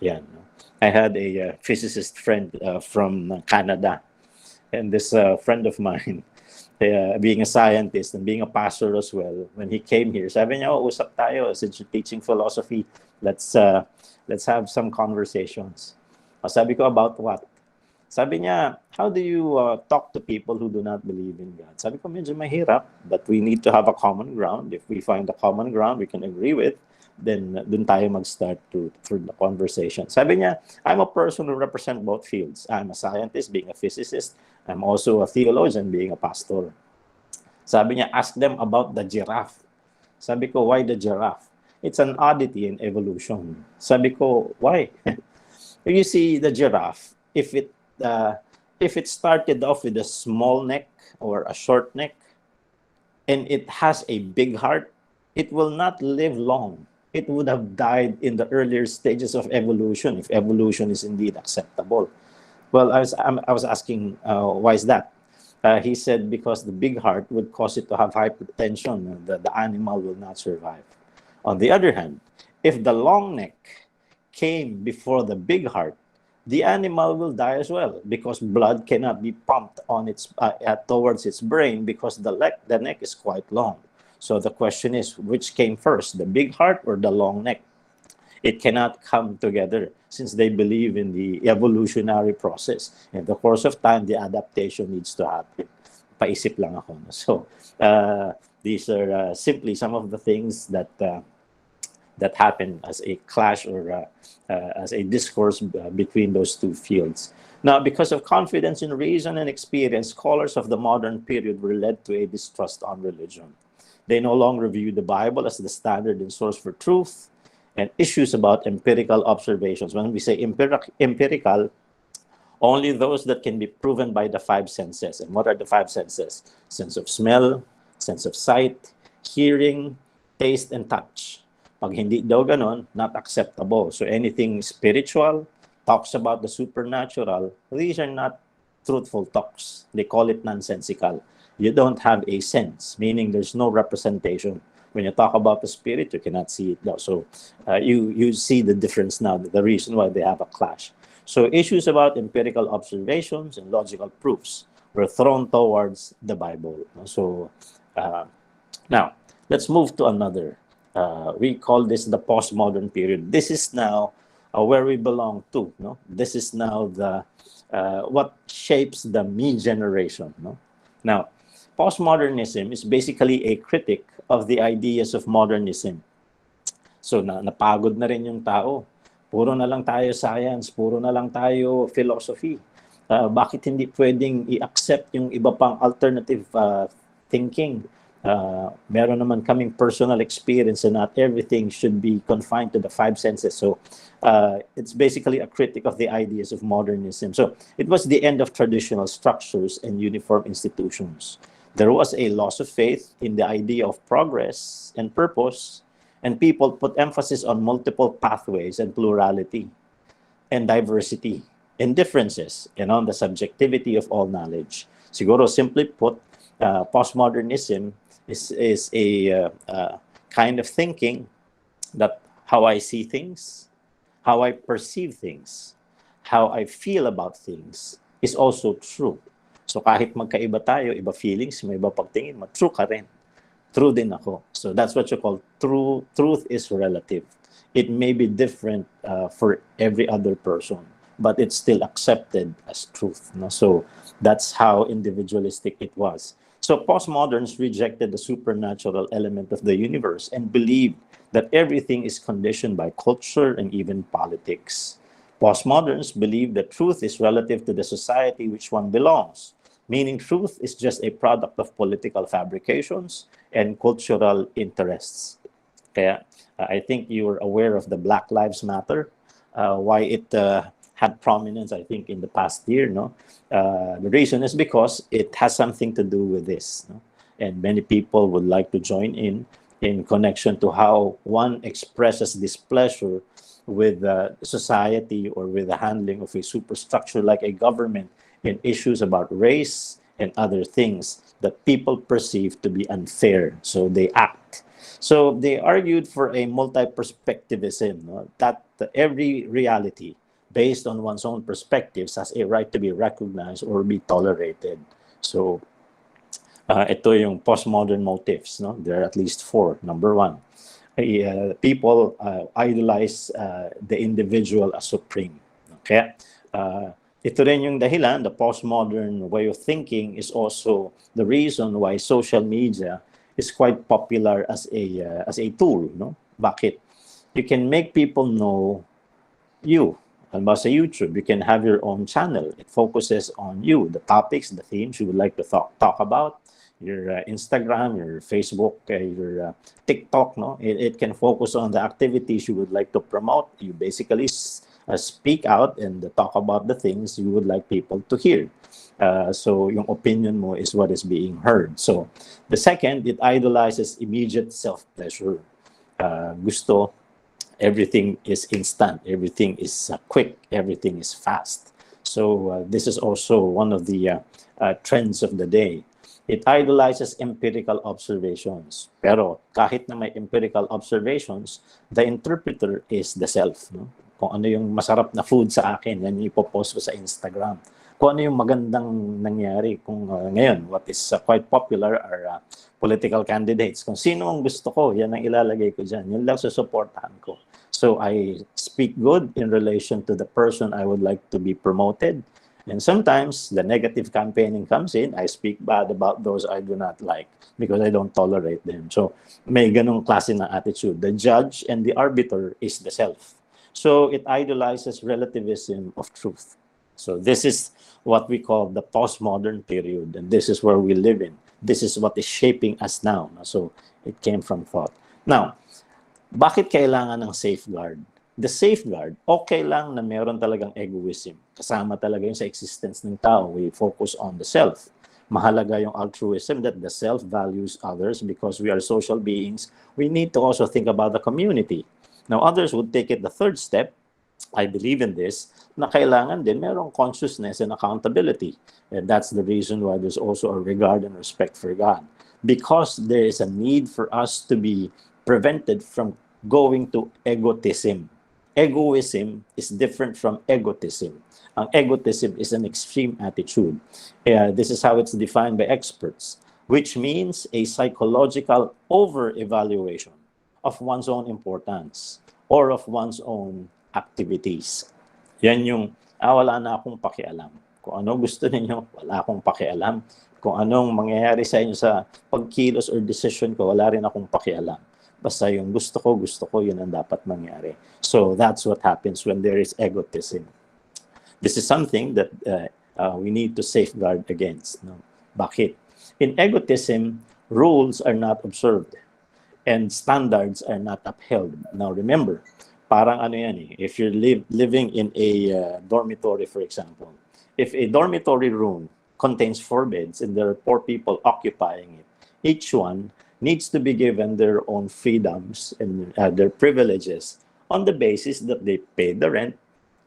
yeah, no. I had a physicist friend from Canada, and this friend of mine, being a scientist and being a pastor as well, when he came here, sabi niya, oh, usap tayo, since you're teaching philosophy, let's uh, let's have some conversations. Sabi ko, about what? Sabi niya, how do you talk to people who do not believe in God? Sabi ko, medyo mahirap, but we need to have a common ground. If we find a common ground we can agree with, then dun tayo mag-start through the conversation. Sabi niya, I'm a person who represents both fields. I'm a scientist, being a physicist. I'm also a theologian, being a pastor. Sabi niya, ask them about the giraffe. Sabi ko, why the giraffe? It's an oddity in evolution. Sabi ko, why? You see, the giraffe, if it started off with a small neck or a short neck, and it has a big heart, it will not live long. It would have died in the earlier stages of evolution if evolution is indeed acceptable. Well, I was asking, why is that? He said because the big heart would cause it to have hypertension, and the animal will not survive. On the other hand, if the long neck came before the big heart, the animal will die as well because blood cannot be pumped on its towards its brain because the neck is quite long. So the question is, which came first, the big heart or the long neck? It cannot come together since they believe in the evolutionary process. In the course of time, the adaptation needs to happen. Paisip lang ako. So these are simply some of the things that happen as a clash or as a discourse between those two fields. Now, because of confidence in reason and experience, scholars of the modern period were led to a distrust on religion. They no longer view the Bible as the standard and source for truth, and issues about empirical observations. When we say empirical, only those that can be proven by the five senses. And what are the five senses? Sense of smell, sense of sight, hearing, taste, and touch. Pag hindi daw ganon, not acceptable. So anything spiritual, talks about the supernatural, these are not truthful talks. They call it nonsensical. You don't have a sense, meaning there's no representation. When you talk about the spirit, you cannot see it now. So you see the difference now, the reason why they have a clash. So issues about empirical observations and logical proofs were thrown towards the Bible. So now, let's move to another. We call this the postmodern period. This is now where we belong to. No? This is now the what shapes the me generation. No? Now, postmodernism is basically a critic of the ideas of modernism. So napagod na rin yung tao. Puro na lang tayo science, puro na lang tayo philosophy. Bakit hindi pwedeng i-accept yung iba pang alternative thinking? Meron naman kaming personal experience and not everything should be confined to the five senses. So it's basically a critic of the ideas of modernism. So it was the end of traditional structures and uniform institutions. There was a loss of faith in the idea of progress and purpose, and people put emphasis on multiple pathways and plurality and diversity and differences and on the subjectivity of all knowledge. Siguro simply put, postmodernism is a kind of thinking that how I see things, how I perceive things, how I feel about things is also true. So kahit magkaiba tayo, iba feelings, may iba pagtingin, true ka rin. True din ako. So that's what you call true. Truth is relative. It may be different for every other person, but it's still accepted as truth. No? So that's how individualistic it was. So postmoderns rejected the supernatural element of the universe and believed that everything is conditioned by culture and even politics. Postmoderns believe that truth is relative to the society which one belongs, meaning truth is just a product of political fabrications and cultural interests. Kaya I think you're aware of the Black Lives Matter, why it had prominence, I think, in the past year. No, the reason is because it has something to do with this, no? And many people would like to join in connection to how one expresses displeasure with society or with the handling of a superstructure like a government in issues about race and other things that people perceive to be unfair. So they act. So they argued for a multi-perspectivism, no? That every reality based on one's own perspectives has a right to be recognized or be tolerated. So ito yung postmodern motifs. No? There are at least four. Number one, people idolize the individual as supreme. Okay? Ito rin yung dahilan, the postmodern way of thinking is also the reason why social media is quite popular as a tool. No? Bakit? You can make people know you. Halimbawa sa YouTube, you can have your own channel. It focuses on you, the topics, the themes you would like to talk about. Your Instagram, your Facebook, your TikTok, no? It can focus on the activities you would like to promote. You basically speak out and talk about the things you would like people to hear. So yung opinion mo is what is being heard. So the second, it idolizes immediate self-pleasure. Gusto, everything is instant, everything is quick, everything is fast. So this is also one of the trends of the day. It idolizes empirical observations. Pero kahit na may empirical observations, the interpreter is the self. No? Kung ano yung masarap na food sa akin, yan yung ipopost ko sa Instagram. Kung ano yung magandang nangyari. Kung ngayon, what is quite popular are political candidates. Kung sino ang gusto ko, yan ang ilalagay ko dyan. Yun lang susuportahan ko. So I speak good in relation to the person I would like to be promoted. And sometimes the negative campaigning comes in. I speak bad about those I do not like because I don't tolerate them. So may ganong klase na attitude. The judge and the arbiter is the self. So it idolizes relativism of truth. So this is what we call the postmodern period. And this is where we live in. This is what is shaping us now. So it came from thought. Now, bakit kailangan ng safeguard? The safeguard, okay lang na meron talagang egoism. Kasama talaga yun sa existence ng tao. We focus on the self. Mahalaga yung altruism that the self values others because we are social beings. We need to also think about the community. Now, others would take it the third step. I believe in this, na kailangan din merong consciousness and accountability. And that's the reason why there's also a regard and respect for God. Because there is a need for us to be prevented from going to egotism. Egoism is different from egotism. Ang egotism is an extreme attitude. This is how it's defined by experts, which means a psychological over-evaluation of one's own importance or of one's own activities. Yan yung, wala na akong pakialam. Kung ano gusto ninyo, wala akong pakialam. Kung anong mangyayari sa inyo sa pagkilos or decision ko, wala rin akong pakialam. Basta yung gusto ko, yun ang dapat mangyari. So that's what happens when there is egotism. This is something that we need to safeguard against. No? Bakit? In egotism, rules are not observed and standards are not upheld. Now remember, parang ano yan eh, if you're living in a dormitory, for example, if a dormitory room contains 4 beds and there are 4 people occupying it, each one needs to be given their own freedoms and their privileges on the basis that they pay the rent,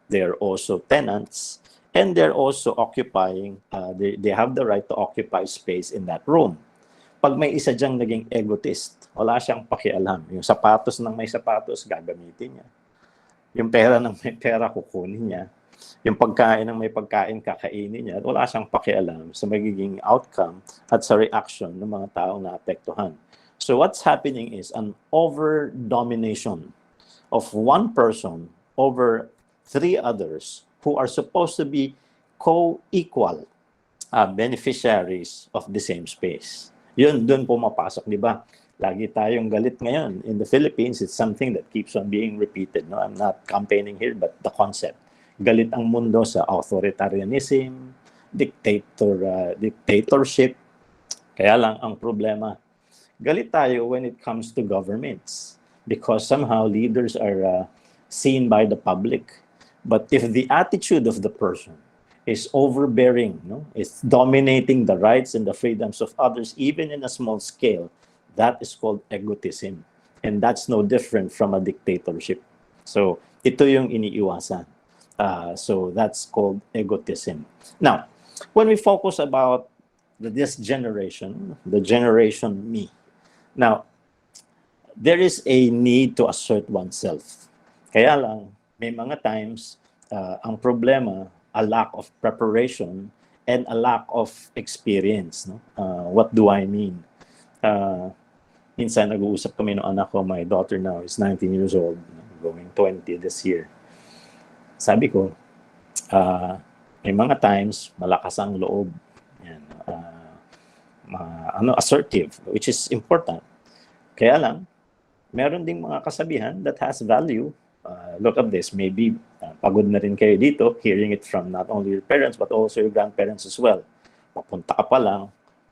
they are also tenants, and they're also occupying, they have the right to occupy space in that room. Pag may isa dyang naging egotist, wala siyang pakialam. Yung sapatos ng may sapatos, gagamitin niya. Yung pera ng may pera, kukunin niya. Yung pagkain ng may pagkain, kakainin niya. At wala siyang pakialam sa magiging outcome at sa reaction ng mga taong naapektuhan. So what's happening is an over-domination of one person over 3 others who are supposed to be co-equal beneficiaries of the same space. Yun, dun pumapasok, di ba? Lagi tayong galit ngayon. In the Philippines, it's something that keeps on being repeated. No? I'm not campaigning here, but the concept. Galit ang mundo sa authoritarianism, dictatorship. Kaya lang ang problema, galit tayo when it comes to governments because somehow leaders are seen by the public. But if the attitude of the person is overbearing, no, is dominating the rights and the freedoms of others, even in a small scale, that is called egotism. And that's no different from a dictatorship. So ito yung iniiwasan. So that's called egotism. Now, when we focus about this generation, the generation me, now, there is a need to assert oneself. Kaya lang, may mga times, ang problema, a lack of preparation and a lack of experience. No? What do I mean? Minsan nag-uusap kami ng anak ko, my daughter now is 19 years old, going 20 this year. Sabi ko, may mga times, malakas ang loob. Yan, assertive, which is important. Kaya lang, meron ding mga kasabihan that has value. Look at this, maybe pagod na rin kayo dito, hearing it from not only your parents but also your grandparents as well. Papunta ka pa lang,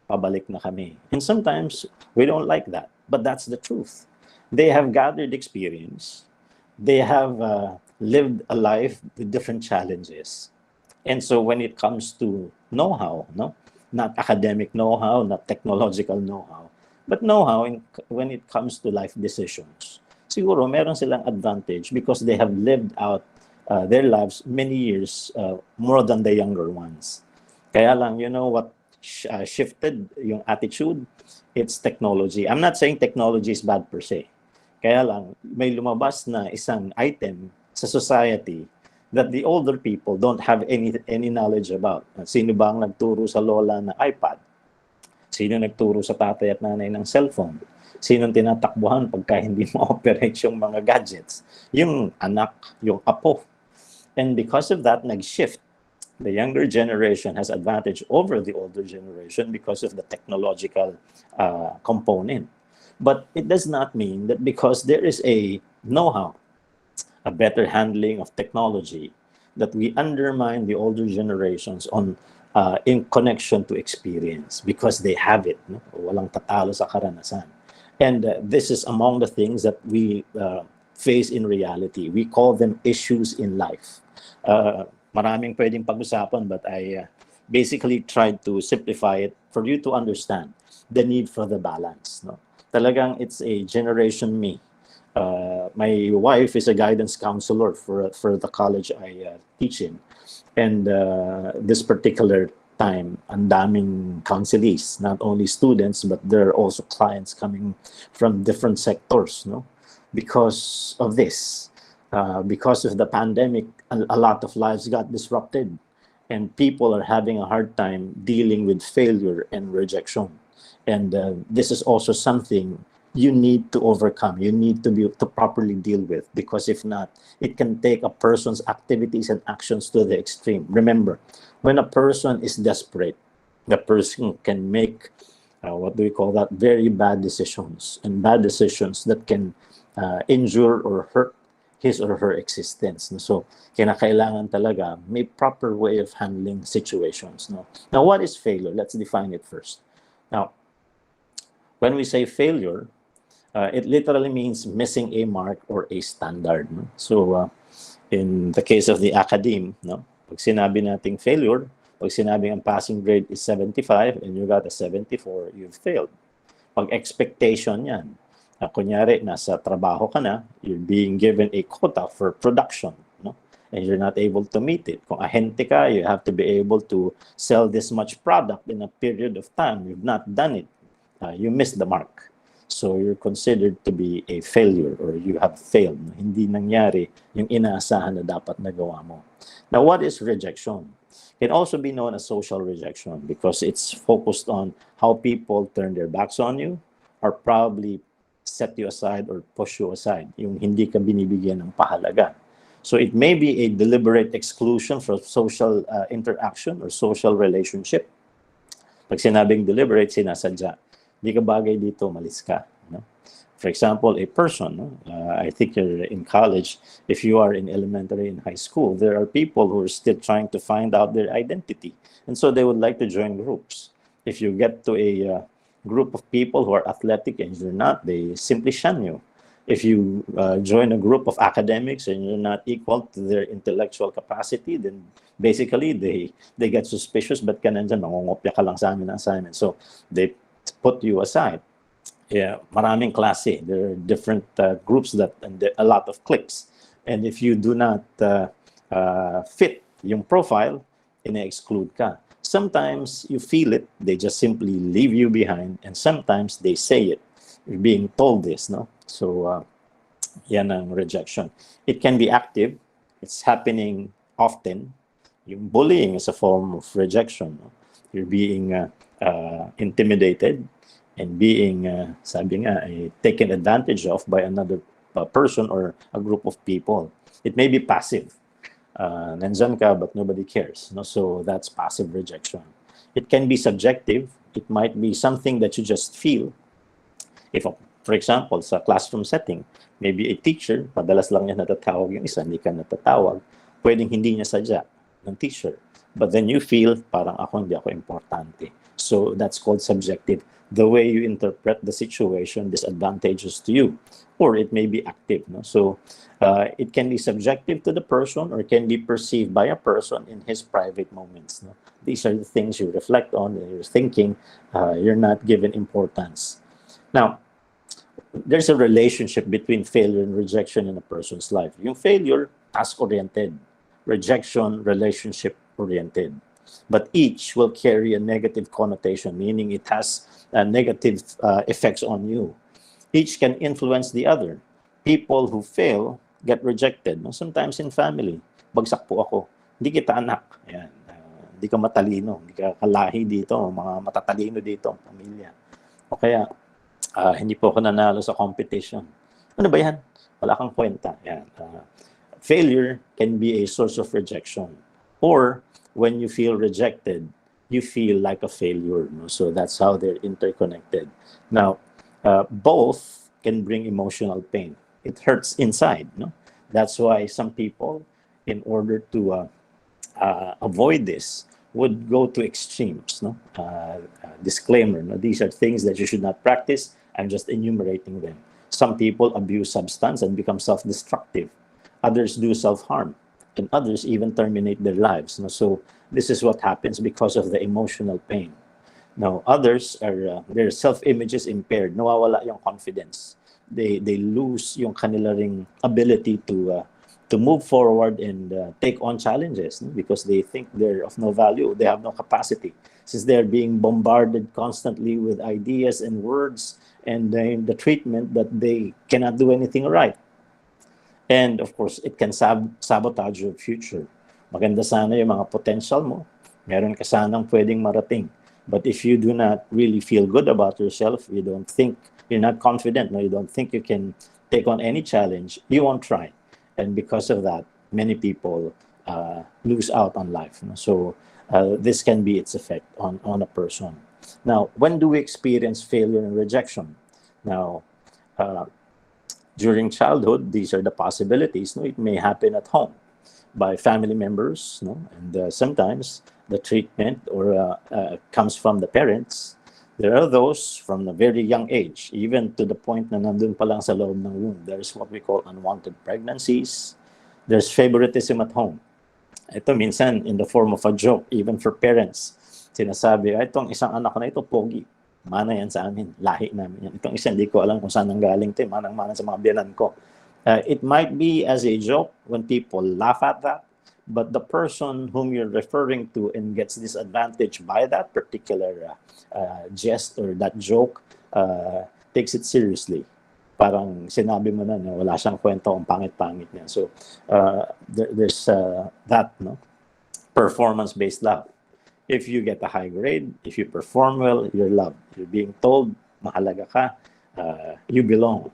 pabalik na kami. And sometimes, we don't like that, but that's the truth. They have gathered experience. They have lived a life with different challenges. And so when it comes to know-how, no? Not academic know-how, not technological know-how, but know-how when it comes to life decisions. Siguro meron silang advantage because they have lived out their lives many years more than the younger ones. Kaya lang, you know what shifted yung attitude? It's technology. I'm not saying technology is bad per se. Kaya lang, may lumabas na isang item sa society that the older people don't have any knowledge about. Sino ba ang nagturo sa lola ng iPad? Sino nagturo sa tatay at nanay ng cellphone? Sino tinatakbuhan pagka hindi ma-operate yung mga gadgets? Yung anak, yung apo. And because of that, nag-shift. The younger generation has advantage over the older generation because of the technological component. But it does not mean that because there is a know-how, a better handling of technology, that we undermine the older generations on in connection to experience because they have it. No? Walang tatalo sa karanasan. And this is among the things that we face in reality. We call them issues in life. Maraming pwedeng pag-usapan, but I basically tried to simplify it for you to understand the need for the balance. No? Talagang it's a generation me. My wife is a guidance counselor for the college I teach in. And this particular time, ang daming counselees, not only students, but there are also clients coming from different sectors, no? Because of this, because of the pandemic, a lot of lives got disrupted and people are having a hard time dealing with failure and rejection. And this is also something you need to overcome, you need to properly deal with, because if not, it can take a person's activities and actions to the extreme. Remember, when a person is desperate, the person can make, what do we call that, very bad decisions, and bad decisions that can injure or hurt his or her existence. So, kinakailangan talaga may proper way of handling situations. No? Now, what is failure? Let's define it first. Now, when we say failure, it literally means missing a mark or a standard. No? So, in the case of the academe, no? Pag sinabi nating failure, pag sinabing ang passing grade is 75 and you got a 74, you've failed. Pag expectation yan, kunyari, nasa trabaho ka na, you're being given a quota for production, no? And you're not able to meet it. Kung ahente ka, you have to be able to sell this much product in a period of time. You've not done it. You missed the mark. So you're considered to be a failure or you have failed. Hindi nangyari yung inaasahan na dapat nagawa mo. Now, what is rejection? It can also be known as social rejection because it's focused on how people turn their backs on you or probably set you aside or push you aside, yung hindi ka binibigyan ng pahalaga. So it may be a deliberate exclusion from social interaction or social relationship. Pag sinabing deliberate, sinasadya. Hindi ka bagay dito, malis ka. No? For example, a person, no? I think you're in college, if you are in elementary and high school, there are people who are still trying to find out their identity. And so they would like to join groups. If you get to a group of people who are athletic and you're not, they simply shun you. If you join a group of academics and you're not equal to their intellectual capacity, then basically they get suspicious. But ka nandyan, mangungopya ka lang sa amin ng assignment. So they put you aside. Yeah, maraming klase. There are different groups and a lot of cliques. And if you do not fit yung profile, ina-exclude ka. Sometimes you feel it, they just simply leave you behind, and sometimes they say it. You're being told this, no? So, yan ang rejection. It can be active. It's happening often. Yung bullying is a form of rejection. No? You're being intimidated and being, sabi nga, taken advantage of by another person or a group of people. It may be passive. Nandyan ka, but nobody cares. No? So that's passive rejection. It can be subjective. It might be something that you just feel. If, for example, sa classroom setting, maybe a teacher, padalas lang niya natatawag yung isa, hindi ka natatawag, pwedeng hindi niya sadya ng teacher. But then you feel, parang hindi ako importante. So that's called subjective. The way you interpret the situation disadvantageous to you, or it may be active. No? So it can be subjective to the person or can be perceived by a person in his private moments. No? These are the things you reflect on, you're thinking, you're not given importance. Now, there's a relationship between failure and rejection in a person's life. Yung failure, task-oriented. Rejection, relationship-oriented. But each will carry a negative connotation, meaning it has negative effects on you. Each can influence the other. People who fail get rejected. No? Sometimes in family, bagsak po ako. Hindi kita anak. Ayan. Hindi ka matalino. Hindi ka kalahi dito. Mga matatalino dito ang pamilya. O kaya, hindi po ako nanalo sa competition. Ano ba yan? Wala kang kwenta. Ayan. Failure can be a source of rejection. Or, when you feel rejected, you feel like a failure. No? So that's how they're interconnected. Now, both can bring emotional pain. It hurts inside. No? That's why some people, in order to avoid this, would go to extremes. No? Disclaimer, no? These are things that you should not practice. I'm just enumerating them. Some people abuse substance and become self-destructive. Others do self-harm. And others even terminate their lives. No? So this is what happens because of the emotional pain. Now, others are, their self-image is impaired. Nawawala yung confidence. They lose yung kanilang ability to move forward and take on challenges, no? Because they think they're of no value. They have no capacity. Since they're being bombarded constantly with ideas and words and the treatment that they cannot do anything right. And of course, it can sabotage your future. Maganda sana yung mga potential mo. Meron ka sanang pwedeng marating. But if you do not really feel good about yourself, you don't think, you're not confident, no, you don't think you can take on any challenge, you won't try. And because of that, many people lose out on life. No? So this can be its effect on a person. Now, when do we experience failure and rejection? Now, during childhood, these are the possibilities. No? It may happen at home by family members, no? And sometimes the treatment comes from the parents. There are those from a very young age, even to the point na nandun pa lang sa loob ng womb. There's what we call unwanted pregnancies. There's favoritism at home. Ito minsan in the form of a joke, even for parents. Sinasabi, itong isang anak na ito, pogi. Mana yan sa amin, lahi namin yan. Itong isa, hindi ko alam kung saan nanggaling ito. Manang-mana sa mga biyanan ko. It might be as a joke when people laugh at that, but the person whom you're referring to and gets disadvantaged by that particular jest or that joke takes it seriously. Parang sinabi mo na wala siyang kwento, ang pangit-pangit niya. So there's that, no? Performance-based love. If you get a high grade, if you perform well, you're loved. You're being told, mahalaga ka, you belong.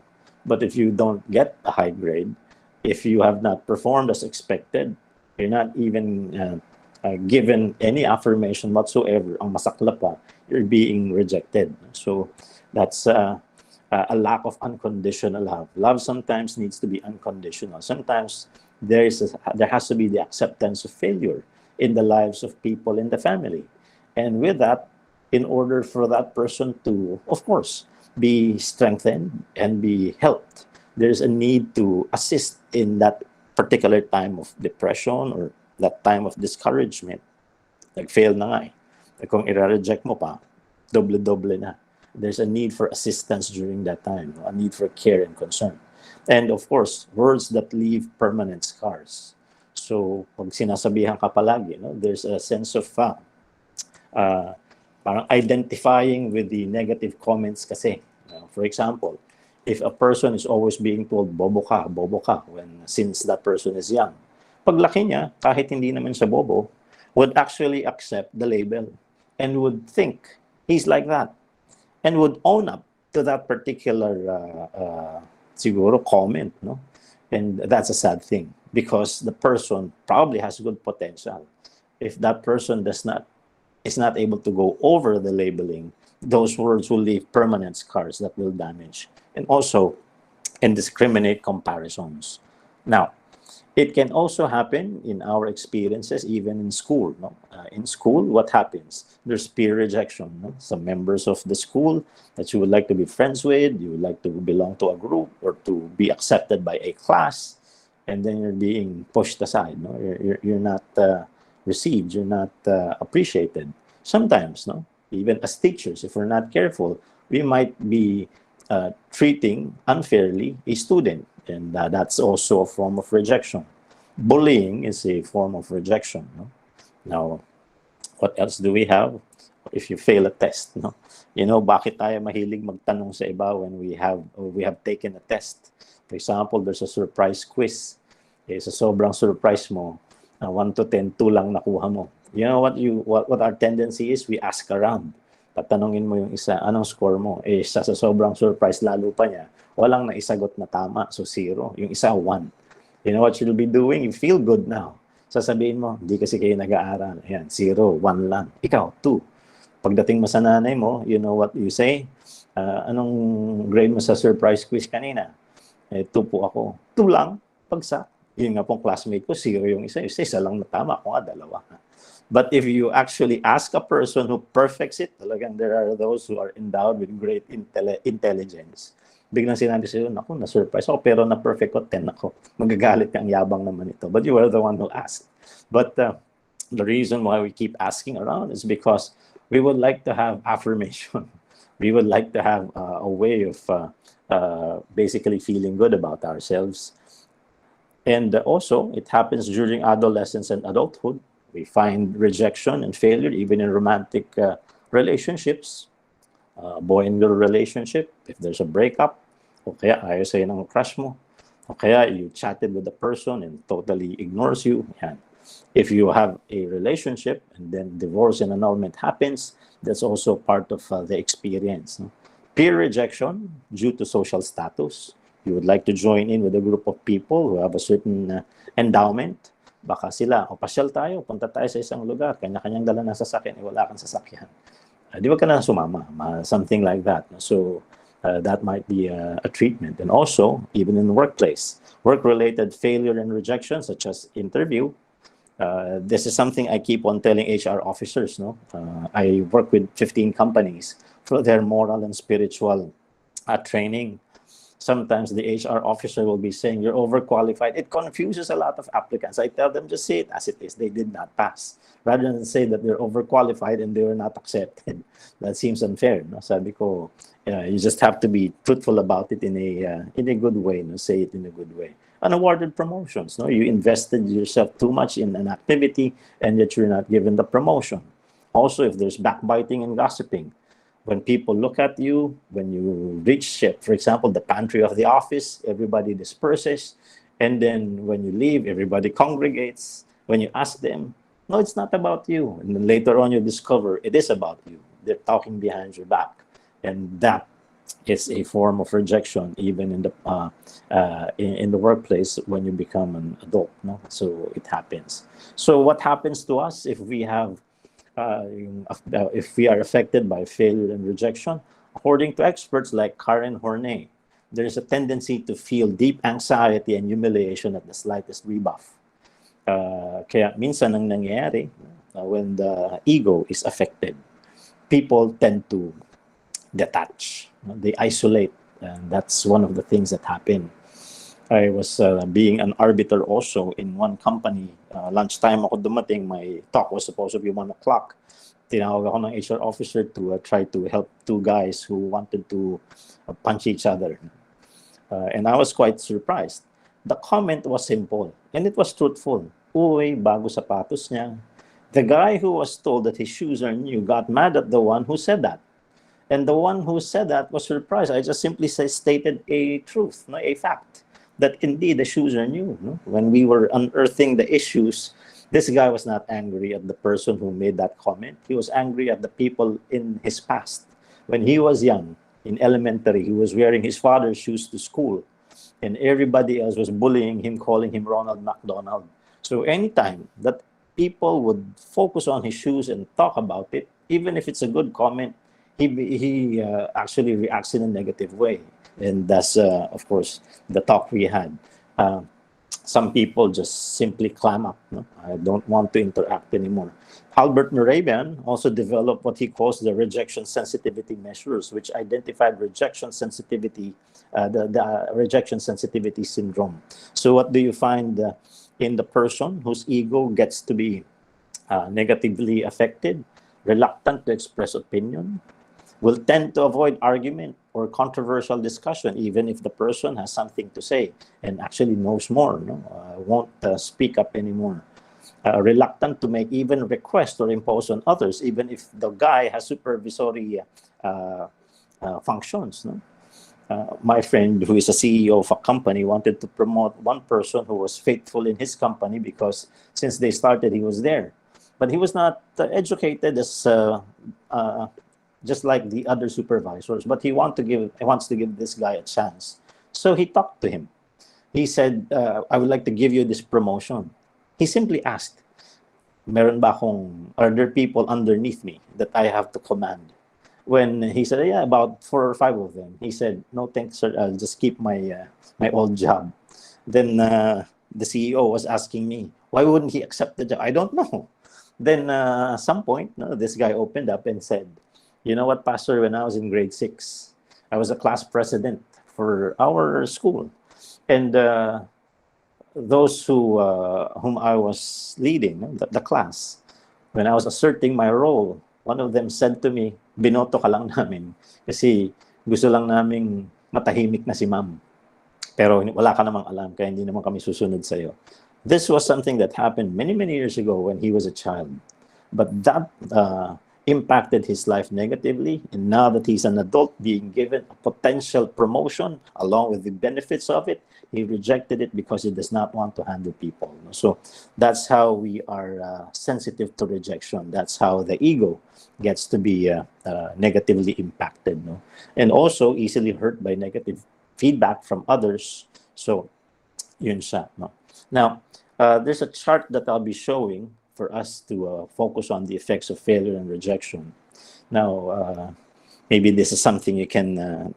But if you don't get a high grade, if you have not performed as expected, you're not even given any affirmation whatsoever, ang masakla pa, you're being rejected. So that's a lack of unconditional love. Love sometimes needs to be unconditional. Sometimes there has to be the acceptance of failure in the lives of people in the family. And with that, in order for that person to, of course, be strengthened and be helped, there's a need to assist in that particular time of depression or that time of discouragement. Nag-fail na nga eh. Kung i-reject mo pa, doble-doble na. There's a need for assistance during that time, a need for care and concern. And of course, words that leave permanent scars. So, pag sinasabihan ka palagi, no, there's a sense of uh, parang identifying with the negative comments kasi. For example, if a person is always being told, bobo ka, since that person is young, paglaki niya, kahit hindi naman siya bobo, would actually accept the label and would think he's like that and would own up to that particular siguro comment, no? And that's a sad thing because the person probably has good potential. If that person is not able to go over the labeling, those words will leave permanent scars that will damage and also indiscriminate comparisons. Now, it can also happen in our experiences, even in school. No? In school, what happens? There's peer rejection. No? Some members of the school that you would like to be friends with, you would like to belong to a group or to be accepted by a class, and then you're being pushed aside. No? You're not received, you're not appreciated. Sometimes, no? Even as teachers, if we're not careful, we might be treating unfairly a student, and that's also a form of rejection. Bullying is a form of rejection. No? Now, what else do we have? If you fail a test, no? You know, bakit tayo mahilig magtanong sa iba when we have taken a test? For example, there's a surprise quiz. Eh, sa sobrang surprise mo, 1 to 10, 2 lang nakuha mo. You know what our tendency is? We ask around. Tatanungin mo yung isa, anong score mo? Eh, sa sobrang surprise, lalo pa niya, walang naisagot na tama, so 0. Yung isa, 1. You know what you'll be doing? You feel good now. Sasabihin mo, hindi kasi kayo nag-aaral. Ayan, 0, 1 lang. Ikaw, 2. Pagdating mo sa nanay mo, you know what you say? Anong grade mo sa surprise quiz kanina? Eh, 2 po ako. 2 lang, pagsak. Yun nga pong classmate ko, 0 yung isa. Isa lang na tama, ako nga 2. But if you actually ask a person who perfects it, talagang there are those who are endowed with great intelligence. Biglang sinabi sa'yo, naku, na-surprise ako, pero na-perfect ko, 10 ako. Magagalit kang yabang naman ito. But you were the one who asked. But the reason why we keep asking around is because we would like to have affirmation. We would like to have a way of basically feeling good about ourselves. And also, it happens during adolescence and adulthood. We find rejection and failure even in romantic relationships, boy and girl relationship. If there's a breakup, o kaya ayaw sa'yo ng crush mo, o kaya you chatted with the person and totally ignores you. Yan. If you have a relationship and then divorce and annulment happens, that's also part of the experience. No? Peer rejection due to social status. You would like to join in with a group of people who have a certain endowment. Baka sila, pasyal tayo, punta tayo sa isang lugar, kanya-kanyang dala ng sasakyan, wala kang sasakyan. Di ba ka na sumama? Something like that. So, that might be a treatment. And also, even in the workplace, work-related failure and rejection, such as interview, this is something I keep on telling HR officers. No, I work with 15 companies for their moral and spiritual training. Sometimes the HR officer will be saying, you're overqualified. It confuses a lot of applicants. I tell them, just say it as it is. They did not pass. Rather than say that they're overqualified and they were not accepted. That seems unfair. No? Sabi ko, you just have to be truthful about it in a good way. No? Say it in a good way. Unawarded promotions. No? You invested yourself too much in an activity and yet you're not given the promotion. Also, if there's backbiting and gossiping, when people look at you, when you reach, for example, the pantry of the office, everybody disperses. And then when you leave, everybody congregates. When you ask them, no, it's not about you. And then later on, you discover it is about you. They're talking behind your back. And that is a form of rejection, even in the workplace when you become an adult. No? So it happens. So what happens to us if we are affected by failure and rejection? According to experts like Karen Horney, there is a tendency to feel deep anxiety and humiliation at the slightest rebuff. Kaya minsan ang nangyayari, when the ego is affected, people tend to detach. They isolate. And that's one of the things that happen. I was being an arbiter also in one company. Lunchtime ako dumating. My talk was supposed to be 1 o'clock. Tinawag ako ng HR officer to try to help two guys who wanted to punch each other. And I was quite surprised. The comment was simple and it was truthful. Uy, bago sapatos niya. The guy who was told that his shoes are new got mad at the one who said that. And the one who said that was surprised. I just simply stated a truth, no, a fact, that indeed the shoes are new. No? When we were unearthing the issues, this guy was not angry at the person who made that comment. He was angry at the people in his past. When he was young, in elementary, he was wearing his father's shoes to school, and everybody else was bullying him, calling him Ronald McDonald. So anytime that people would focus on his shoes and talk about it, even if it's a good comment, he actually reacts in a negative way. And that's, of course, the talk we had. Some people just simply clam up. No? I don't want to interact anymore. Albert Mehrabian also developed what he calls the rejection sensitivity measures, which identified rejection sensitivity, the rejection sensitivity syndrome. So what do you find in the person whose ego gets to be negatively affected? Reluctant to express opinion, will tend to avoid argument or controversial discussion, even if the person has something to say and actually knows more, no? Won't speak up anymore. Reluctant to make even requests or impose on others, even if the guy has supervisory functions. No? My friend, who is a CEO of a company, wanted to promote one person who was faithful in his company because since they started, he was there. But he was not educated as just like the other supervisors, but he wants to give this guy a chance. So he talked to him. He said, I would like to give you this promotion. He simply asked, are there people underneath me that I have to command? When he said, yeah, about 4 or 5 of them, he said, no, thanks, sir. I'll just keep my old job. Then the CEO was asking me, why wouldn't he accept the job? I don't know. Then at some point, this guy opened up and said, you know what, Pastor, when I was in grade 6, I was a class president for our school. And those whom I was leading, the class, when I was asserting my role, one of them said to me, binoto ka lang namin kasi gusto lang naming matahimik na si ma'am. Pero wala ka namang alam, kaya hindi naman kami susunod sa'yo. This was something that happened many, many years ago when he was a child. But that impacted his life negatively. And now that he's an adult being given a potential promotion along with the benefits of it, he rejected it because he does not want to handle people. So that's how we are sensitive to rejection. That's how the ego gets to be negatively impacted. And also easily hurt by negative feedback from others. So yun siya. Now, there's a chart that I'll be showing for us to focus on the effects of failure and rejection. Now, maybe this is something you can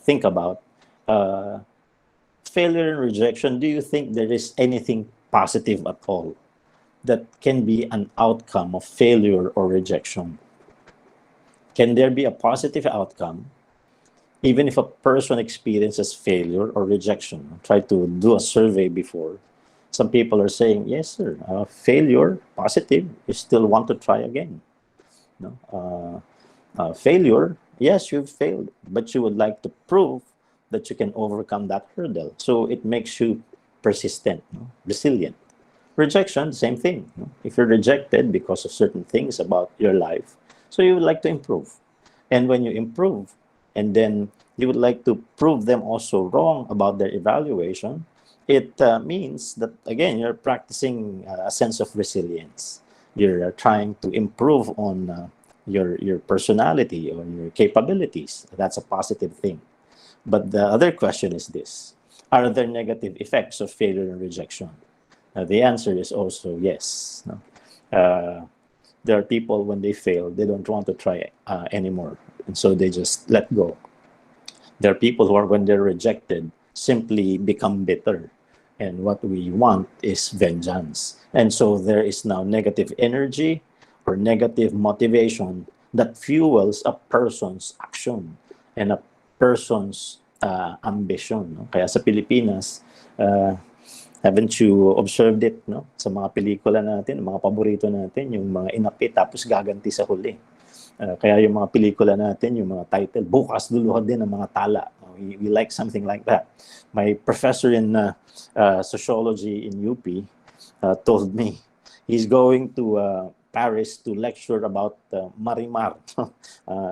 think about. Failure and rejection, do you think there is anything positive at all that can be an outcome of failure or rejection? Can there be a positive outcome even if a person experiences failure or rejection? Try to do a survey before. Some people are saying, yes, sir, failure, positive, you still want to try again. No? Failure, yes, you've failed, but you would like to prove that you can overcome that hurdle. So it makes you persistent, resilient. Rejection, same thing. If you're rejected because of certain things about your life, so you would like to improve. And when you improve, and then you would like to prove them also wrong about their evaluation, it means that, again, you're practicing a sense of resilience. You're trying to improve on your personality or your capabilities. That's a positive thing. But the other question is this: are there negative effects of failure and rejection? The answer is also yes. There are people, when they fail, they don't want to try anymore. and so they just let go. There are people who are, when they're rejected, simply become bitter. And what we want is vengeance. And so there is now negative energy or negative motivation that fuels a person's action and a person's ambition. No? Kaya sa Pilipinas, haven't you observed it, no? Sa mga pelikula natin, mga paborito natin, yung mga inapi tapos gaganti sa huli. Kaya yung mga pelikula natin, yung mga title, bukas luluhod din ang mga tala. We like something like that. My professor in sociology in UP told me he's going to Paris to lecture about Marimar.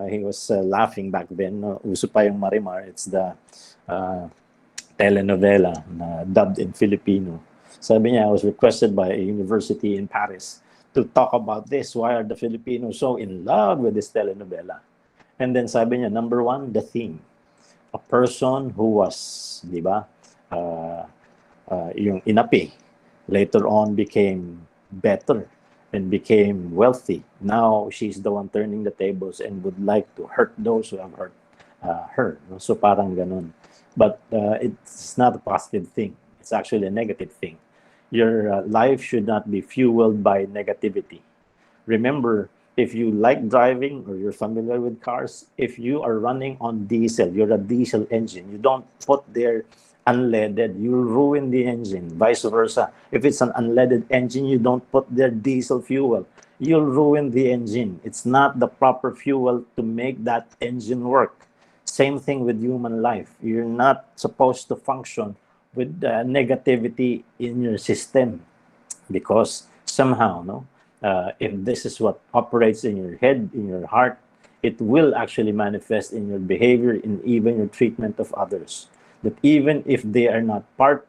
He was laughing back then. Uso pa yung Marimar. It's the telenovela na dubbed in Filipino. Sabi niya, I was requested by a university in Paris to talk about this. Why are the Filipinos so in love with this telenovela? And then sabi niya, number one, the theme. A person who was, di ba, yung inapi, later on became better and became wealthy. Now she's the one turning the tables and would like to hurt those who have hurt her. So parang ganun. But it's not a positive thing. It's actually a negative thing. Your life should not be fueled by negativity. Remember, if you like driving or you're familiar with cars, if you are running on diesel, you're a diesel engine, you don't put there unleaded, you'll ruin the engine. Vice versa. If it's an unleaded engine, you don't put there diesel fuel, you'll ruin the engine. It's not the proper fuel to make that engine work. Same thing with human life. You're not supposed to function with negativity in your system, because somehow, no, if this is what operates in your head, in your heart, it will actually manifest in your behavior, in even your treatment of others. That even if they are not part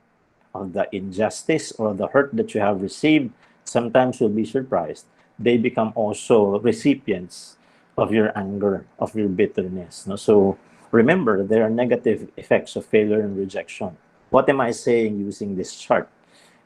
of the injustice or the hurt that you have received, sometimes you'll be surprised. They become also recipients of your anger, of your bitterness. No? So remember, there are negative effects of failure and rejection. What am I saying using this chart?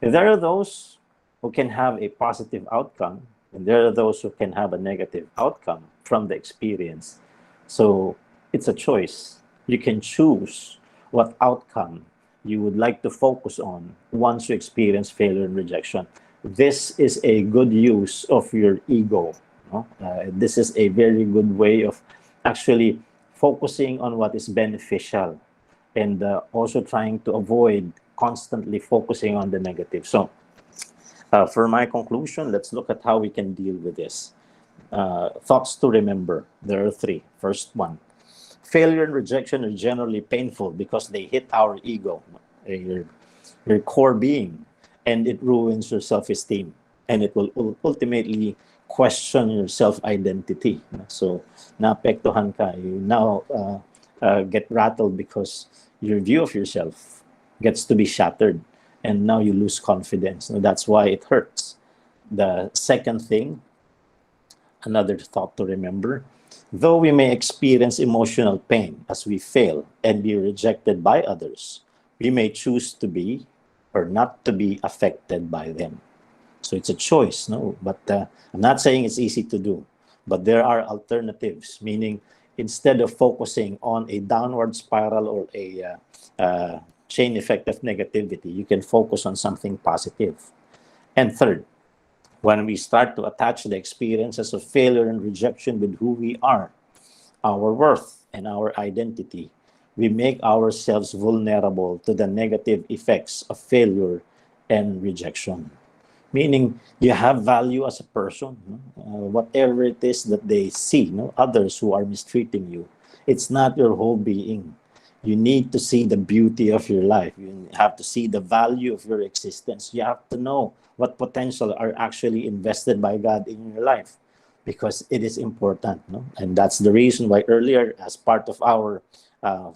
If there are those who can have a positive outcome, and there are those who can have a negative outcome from the experience. So it's a choice. You can choose what outcome you would like to focus on once you experience failure and rejection. This is a good use of your ego. No? This is a very good way of actually focusing on what is beneficial, and also trying to avoid constantly focusing on the negative. So for my conclusion, let's look at how we can deal with this. Thoughts to remember. There are three. First one, failure and rejection are generally painful because they hit our ego, your core being, and it ruins your self-esteem, and it will ultimately question your self-identity. So naapektuhan ka, you now get rattled because your view of yourself gets to be shattered, and now you lose confidence. Now, that's why it hurts. The second thing, another thought to remember, though we may experience emotional pain as we fail and be rejected by others, we may choose to be or not to be affected by them. So it's a choice, no? But I'm not saying it's easy to do, but there are alternatives, meaning instead of focusing on a downward spiral or a chain effect of negativity, you can focus on something positive. And third, when we start to attach the experiences of failure and rejection with who we are, our worth and our identity, we make ourselves vulnerable to the negative effects of failure and rejection. Meaning you have value as a person, whatever it is that they see, others who are mistreating you, it's not your whole being. You need to see the beauty of your life. You have to see the value of your existence. You have to know what potential are actually invested by God in your life, because it is important. And that's the reason why earlier, as part of our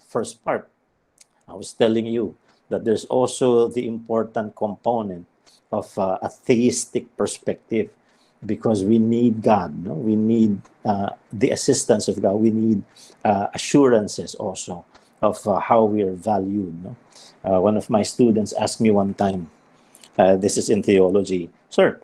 first part, I was telling you that there's also the important component of a theistic perspective, because we need God. We need the assistance of God. We need assurances also of how we are valued. One of my students asked me one time, this is in theology, "Sir,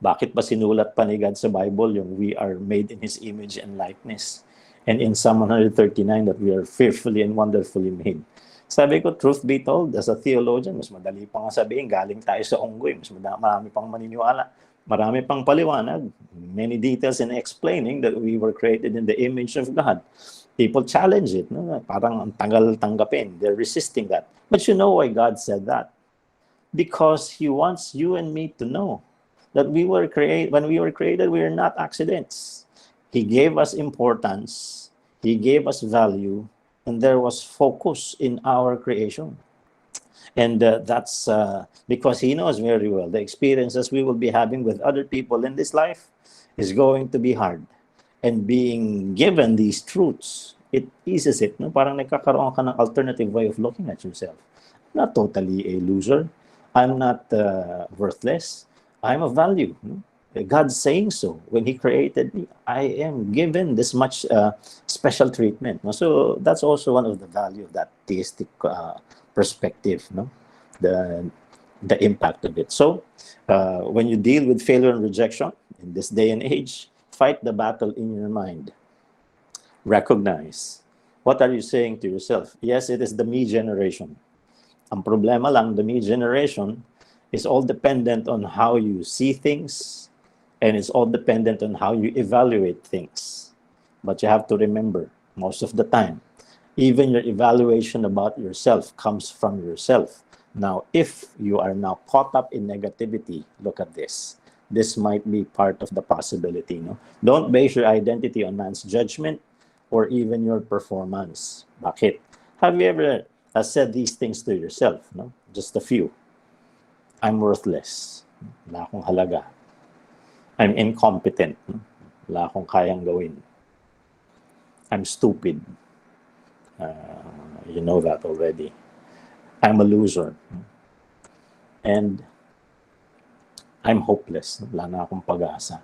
bakit ba sinulat pa ni God sa Bible yung we are made in His image and likeness? And in Psalm 139 that we are fearfully and wonderfully made. Sabi ko, truth be told, as a theologian, mas madali pa nga sabihin, galing tayo sa unggoy, mas marami pang maniniwala, marami pang paliwanag, many details in explaining that we were created in the image of God. People challenge it, no? Parang ang tagal tanggapin. They're resisting that. But you know why God said that? Because He wants you and me to know that when we were created, we are not accidents. He gave us importance, He gave us value, and there was focus in our creation. And that's because He knows very well the experiences we will be having with other people in this life is going to be hard. And being given these truths, it eases it. No? Parang nagkakaroon ka ng alternative way of looking at yourself. I'm not totally a loser. I'm not worthless. I'm of value. No? God's saying so. When He created me, I am given this much special treatment. No? So that's also one of the value of that theistic perspective. No? The impact of it. So when you deal with failure and rejection in this day and age, fight the battle in your mind. Recognize. What are you saying to yourself? Yes, it is the me generation. Ang problema lang, the me generation is all dependent on how you see things, and it's all dependent on how you evaluate things. But you have to remember, most of the time, even your evaluation about yourself comes from yourself. Now, if you are now caught up in negativity, look at this. This might be part of the possibility. No? Don't base your identity on man's judgment or even your performance. Bakit? Have you ever said these things to yourself? No? Just a few. I'm worthless. Wala akong halaga. I'm incompetent. Wala akong kayang gawin. I'm stupid. You know that already. I'm a loser. And I'm hopeless. Wala na akong pag-asa.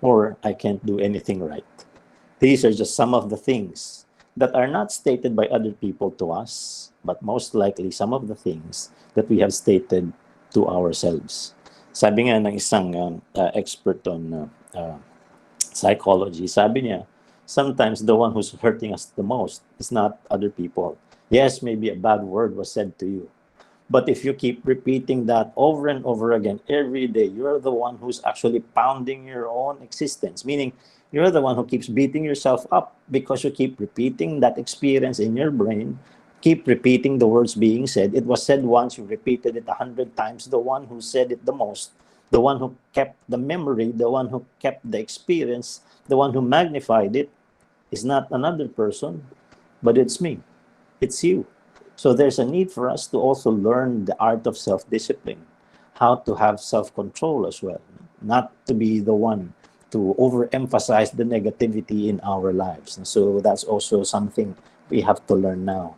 Or I can't do anything right. These are just some of the things that are not stated by other people to us, but most likely some of the things that we have stated to ourselves. Sabi nga ng isang expert on psychology, sabi niya, sometimes the one who's hurting us the most is not other people. Yes, maybe a bad word was said to you. But if you keep repeating that over and over again every day, you're the one who's actually pounding your own existence. Meaning, you're the one who keeps beating yourself up because you keep repeating that experience in your brain, keep repeating the words being said. It was said once, you repeated it 100 times. The one who said it the most, the one who kept the memory, the one who kept the experience, the one who magnified it is not another person, but it's me. It's you. So there's a need for us to also learn the art of self-discipline, how to have self-control as well, not to be the one to overemphasize the negativity in our lives. And so that's also something we have to learn now.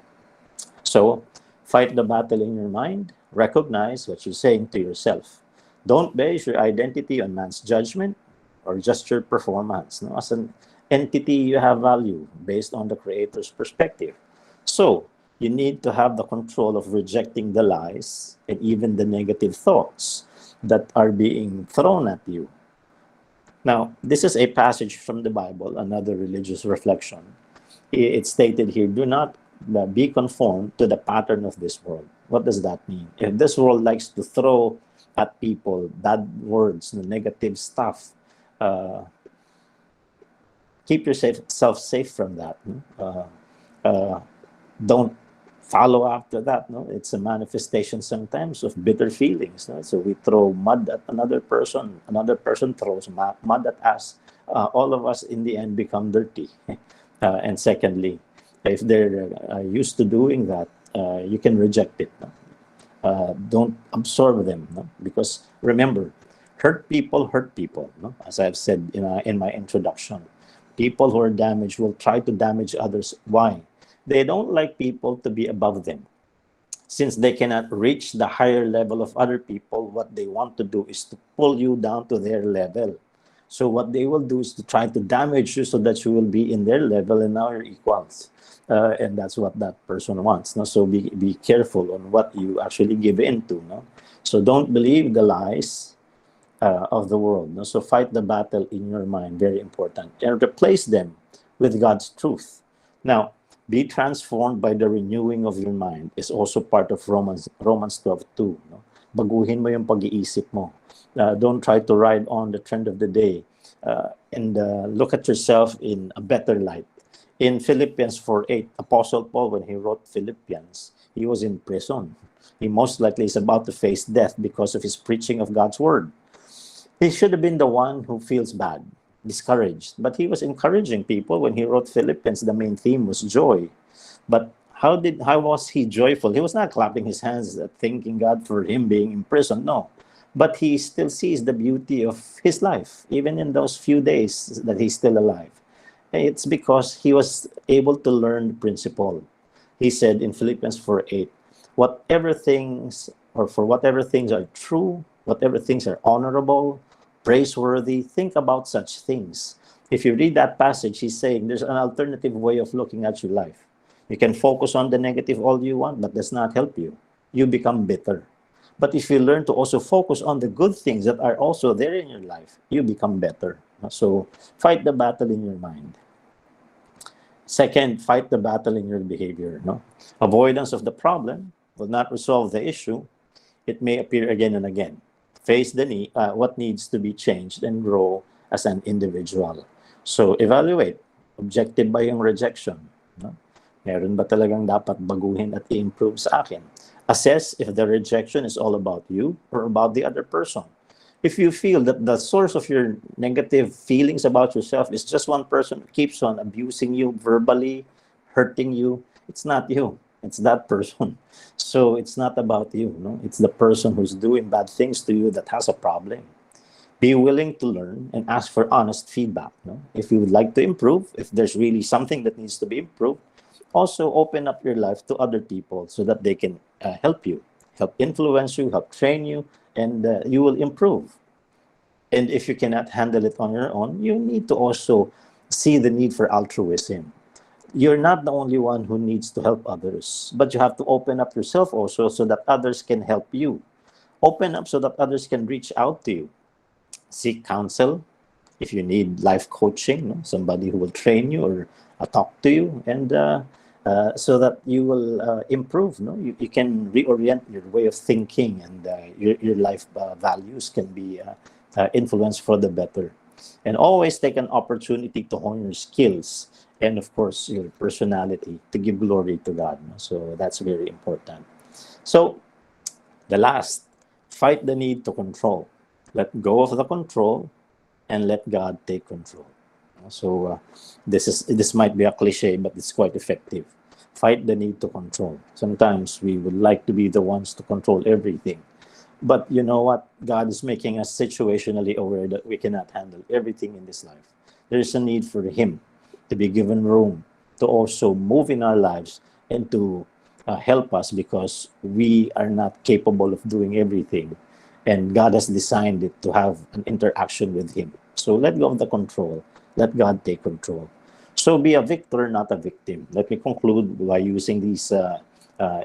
So fight the battle in your mind, recognize what you're saying to yourself. Don't base your identity on man's judgment or just your performance. No? As an entity, you have value based on the Creator's perspective. So you need to have the control of rejecting the lies and even the negative thoughts that are being thrown at you. Now, this is a passage from the Bible, another religious reflection. It's stated here, do not be conformed to the pattern of this world. What does that mean? If this world likes to throw at people bad words, negative stuff, keep yourself safe from that. Don't follow after that. No, it's a manifestation sometimes of bitter feelings. No? So we throw mud at another person throws mud at us. All of us in the end become dirty. And secondly, if they're used to doing that, you can reject it. No? Don't absorb them. No? Because remember, hurt people. No? As I've said in my introduction, people who are damaged will try to damage others. Why? They don't like people to be above them. Since they cannot reach the higher level of other people, what they want to do is to pull you down to their level. So what they will do is to try to damage you so that you will be in their level and now you're equals. And that's what that person wants. No? So be careful on what you actually give into. No? So don't believe the lies of the world. No? So fight the battle in your mind, very important. And replace them with God's truth. Now, be transformed by the renewing of your mind is also part of Romans 12:2. No? Baguhin mo yung pag-iisip mo. Don't try to ride on the trend of the day, and look at yourself in a better light. In Philippians 4:8, Apostle Paul, when he wrote Philippians, he was in prison. He most likely is about to face death because of his preaching of God's word. He should have been the one who feels bad, discouraged, but he was encouraging people. When he wrote Philippians, the main theme was joy. But how was he joyful? He was not clapping his hands, thanking God for him being in prison. No, but he still sees the beauty of his life, even in those few days that he's still alive. It's because he was able to learn the principle. He said in Philippians 4:8, whatever things, or for whatever things are true, whatever things are honorable, praiseworthy, think about such things. If you read that passage, he's saying there's an alternative way of looking at your life. You can focus on the negative all you want, but does not help you. You become bitter. But if you learn to also focus on the good things that are also there in your life, you become better. So fight the battle in your mind. Second, fight the battle in your behavior. No? Avoidance of the problem will not resolve the issue. It may appear again and again. Face the need, what needs to be changed and grow as an individual. So evaluate. Objective ba yung rejection? No? Meron ba talagang dapat baguhin at i-improve sa akin? Assess if the rejection is all about you or about the other person. If you feel that the source of your negative feelings about yourself is just one person who keeps on abusing you verbally, hurting you, it's not you. It's that person. So it's not about you. No? It's the person who's doing bad things to you that has a problem. Be willing to learn and ask for honest feedback. No? If you would like to improve, if there's really something that needs to be improved, also open up your life to other people so that they can help you, help influence you, help train you, and you will improve. And if you cannot handle it on your own, you need to also see the need for altruism. You're not the only one who needs to help others, but you have to open up yourself also so that others can help you. Open up so that others can reach out to you. Seek counsel if you need life coaching, no? Somebody who will train you or talk to you, and so that you will improve. No? You can reorient your way of thinking, and your life values can be influenced for the better. And always take an opportunity to hone your skills and, of course, your personality to give glory to God. No? So that's very important. So the last, fight the need to control. Let go of the control and let God take control. So this might be a cliche, but it's quite effective. Fight the need to control. Sometimes we would like to be the ones to control everything. But you know what? God is making us situationally aware that we cannot handle everything in this life. There is a need for Him to be given room to also move in our lives and to help us, because we are not capable of doing everything. And God has designed it to have an interaction with Him. So let go of the control. Let God take control. So be a victor, not a victim. Let me conclude by using these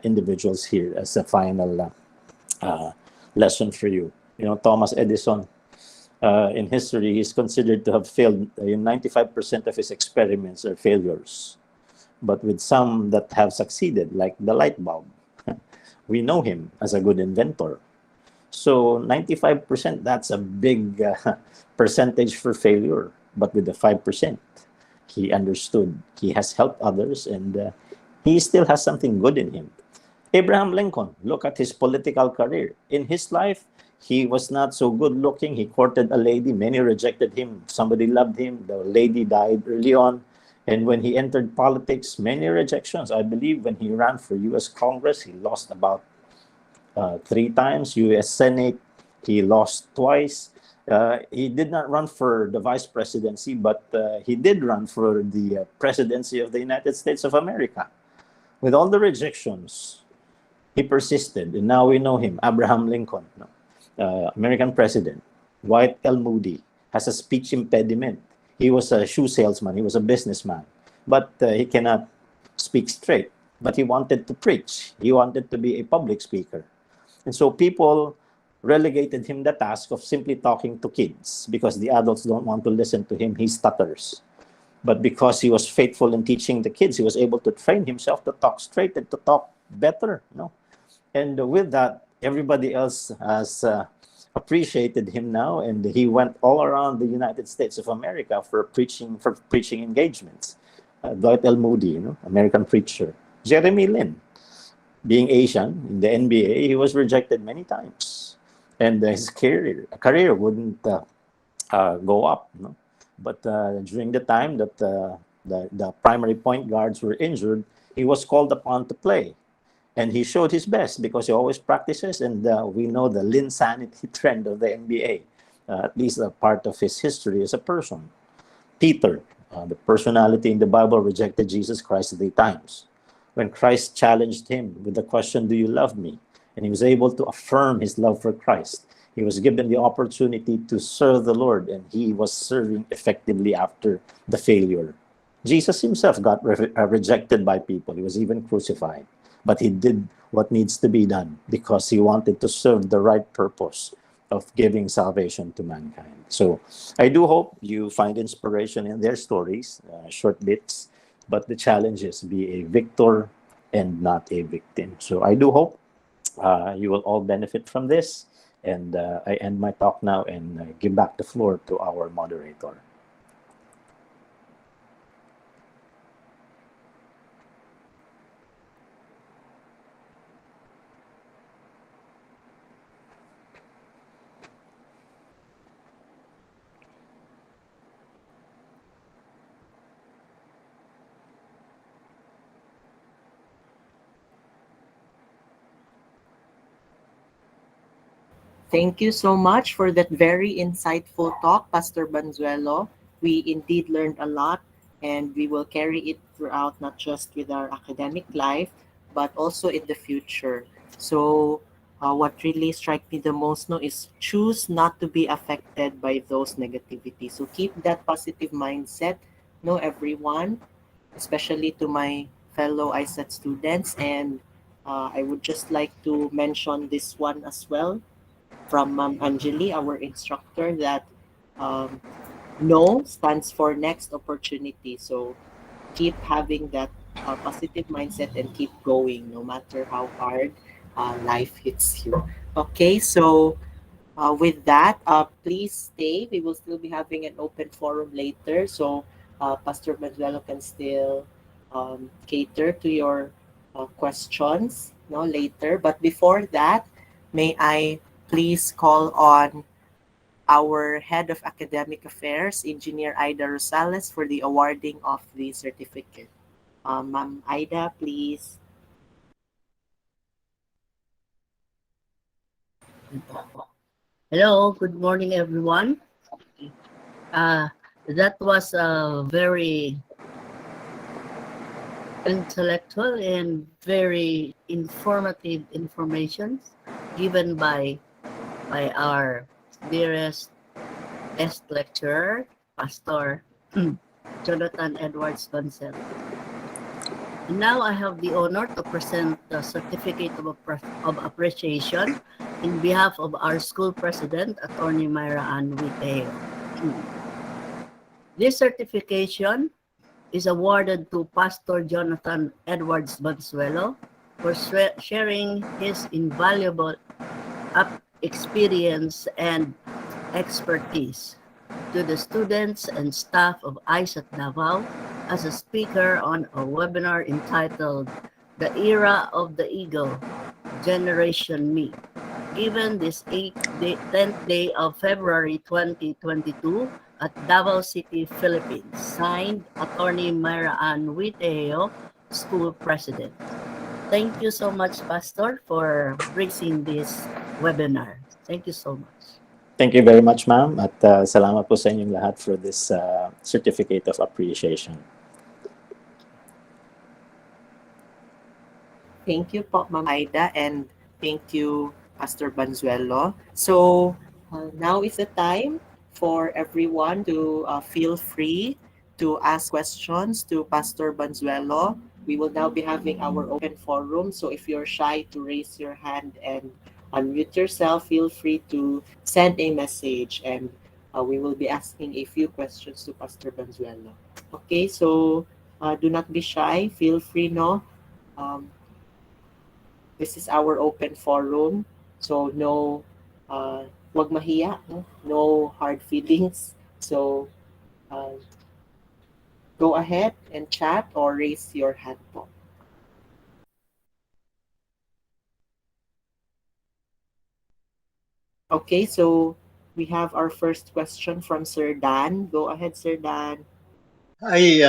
individuals here as a final lesson for you. You know, Thomas Edison, in history, he's considered to have failed. 95% of his experiments are failures, but with some that have succeeded, like the light bulb. We know him as a good inventor. So 95%, that's a big percentage for failure. But with the 5%, he understood. He has helped others, and he still has something good in him. Abraham Lincoln, look at his political career. In his life, he was not so good looking. He courted a lady. Many rejected him. Somebody loved him. The lady died early on. And when he entered politics, many rejections. I believe when he ran for U.S. Congress, he lost about 3 times. U.S. Senate, he lost twice. He did not run for the vice presidency, but he did run for the presidency of the United States of America. With all the rejections, he persisted, and now we know him, Abraham Lincoln, American president. Dwight L. Moody has a speech impediment. He was a shoe salesman. He was a businessman, but he cannot speak straight. But he wanted to preach. He wanted to be a public speaker. And so people relegated him the task of simply talking to kids because the adults don't want to listen to him. He stutters. But because he was faithful in teaching the kids, he was able to train himself to talk straight and to talk better. And with that, everybody else has appreciated him now, and he went all around the United States of America for preaching engagements. Dwight L. Moody, American preacher. Jeremy Lin, being Asian in the NBA, he was rejected many times, and his career wouldn't go up. But during the time that the primary point guards were injured, he was called upon to play. And he showed his best because he always practices. And we know the Linsanity trend of the NBA, at least a part of his history as a person. Peter, the personality in the Bible, rejected Jesus Christ 3 times. When Christ challenged him with the question, "Do you love me?" And he was able to affirm his love for Christ. He was given the opportunity to serve the Lord, and he was serving effectively after the failure. Jesus himself got rejected by people. He was even crucified. But he did what needs to be done because he wanted to serve the right purpose of giving salvation to mankind. So I do hope you find inspiration in their stories, short bits, but the challenge is be a victor and not a victim. So I do hope you will all benefit from this. And I end my talk now and give back the floor to our moderator. Thank you so much for that very insightful talk, Pastor Banzuelo. We indeed learned a lot, and we will carry it throughout, not just with our academic life, but also in the future. So, what really struck me the most no, is choose not to be affected by those negativity. So, keep that positive mindset, no, everyone, especially to my fellow ISET students. And I would just like to mention this one as well from Ma'am Anjali, our instructor, that um, no stands for next opportunity. So keep having that positive mindset and keep going no matter how hard life hits you. Okay, so with that, please stay. We will still be having an open forum later. So Pastor Manuelo can still cater to your questions no, later. But before that, may I please call on our Head of Academic Affairs, Engineer Ida Rosales, for the awarding of the certificate. Ma'am Ida, please. Hello, good morning, everyone. Uh, that was a very intellectual and very informative information given by our dearest guest lecturer, Pastor Jonathan Edwards Bancel. And now I have the honor to present the certificate of appreciation in behalf of our school president, Attorney Myra Ann Witeo. This certification is awarded to Pastor Jonathan Edwards Banzuelo for sharing his invaluable experience and expertise to the students and staff of ISAT Davao as a speaker on a webinar entitled The Era of the Eagle, Generation Me, given this 10th day of February 2022 at Davao City, Philippines. Signed, Attorney Myra Ann Witeo, School President. Thank you so much, Pastor, for gracing this webinar. Thank you so much. Thank you very much, ma'am. At salamat po sa inyong lahat for this certificate of appreciation. Thank you po, Ma'am Aida, and thank you, Pastor Banzuelo. So now is the time for everyone to feel free to ask questions to Pastor Banzuelo. We will now be having our open forum. So if you're shy to raise your hand and unmute yourself, feel free to send a message, and we will be asking a few questions to Pastor Banzuelo. Okay, so do not be shy. Feel free, no? Um, this is our open forum. So no, wag mahiya, no? No hard feelings. So uh, go ahead and chat or raise your hand po. Okay, so we have our first question from Sir Dan. Go ahead, Sir Dan. Hi,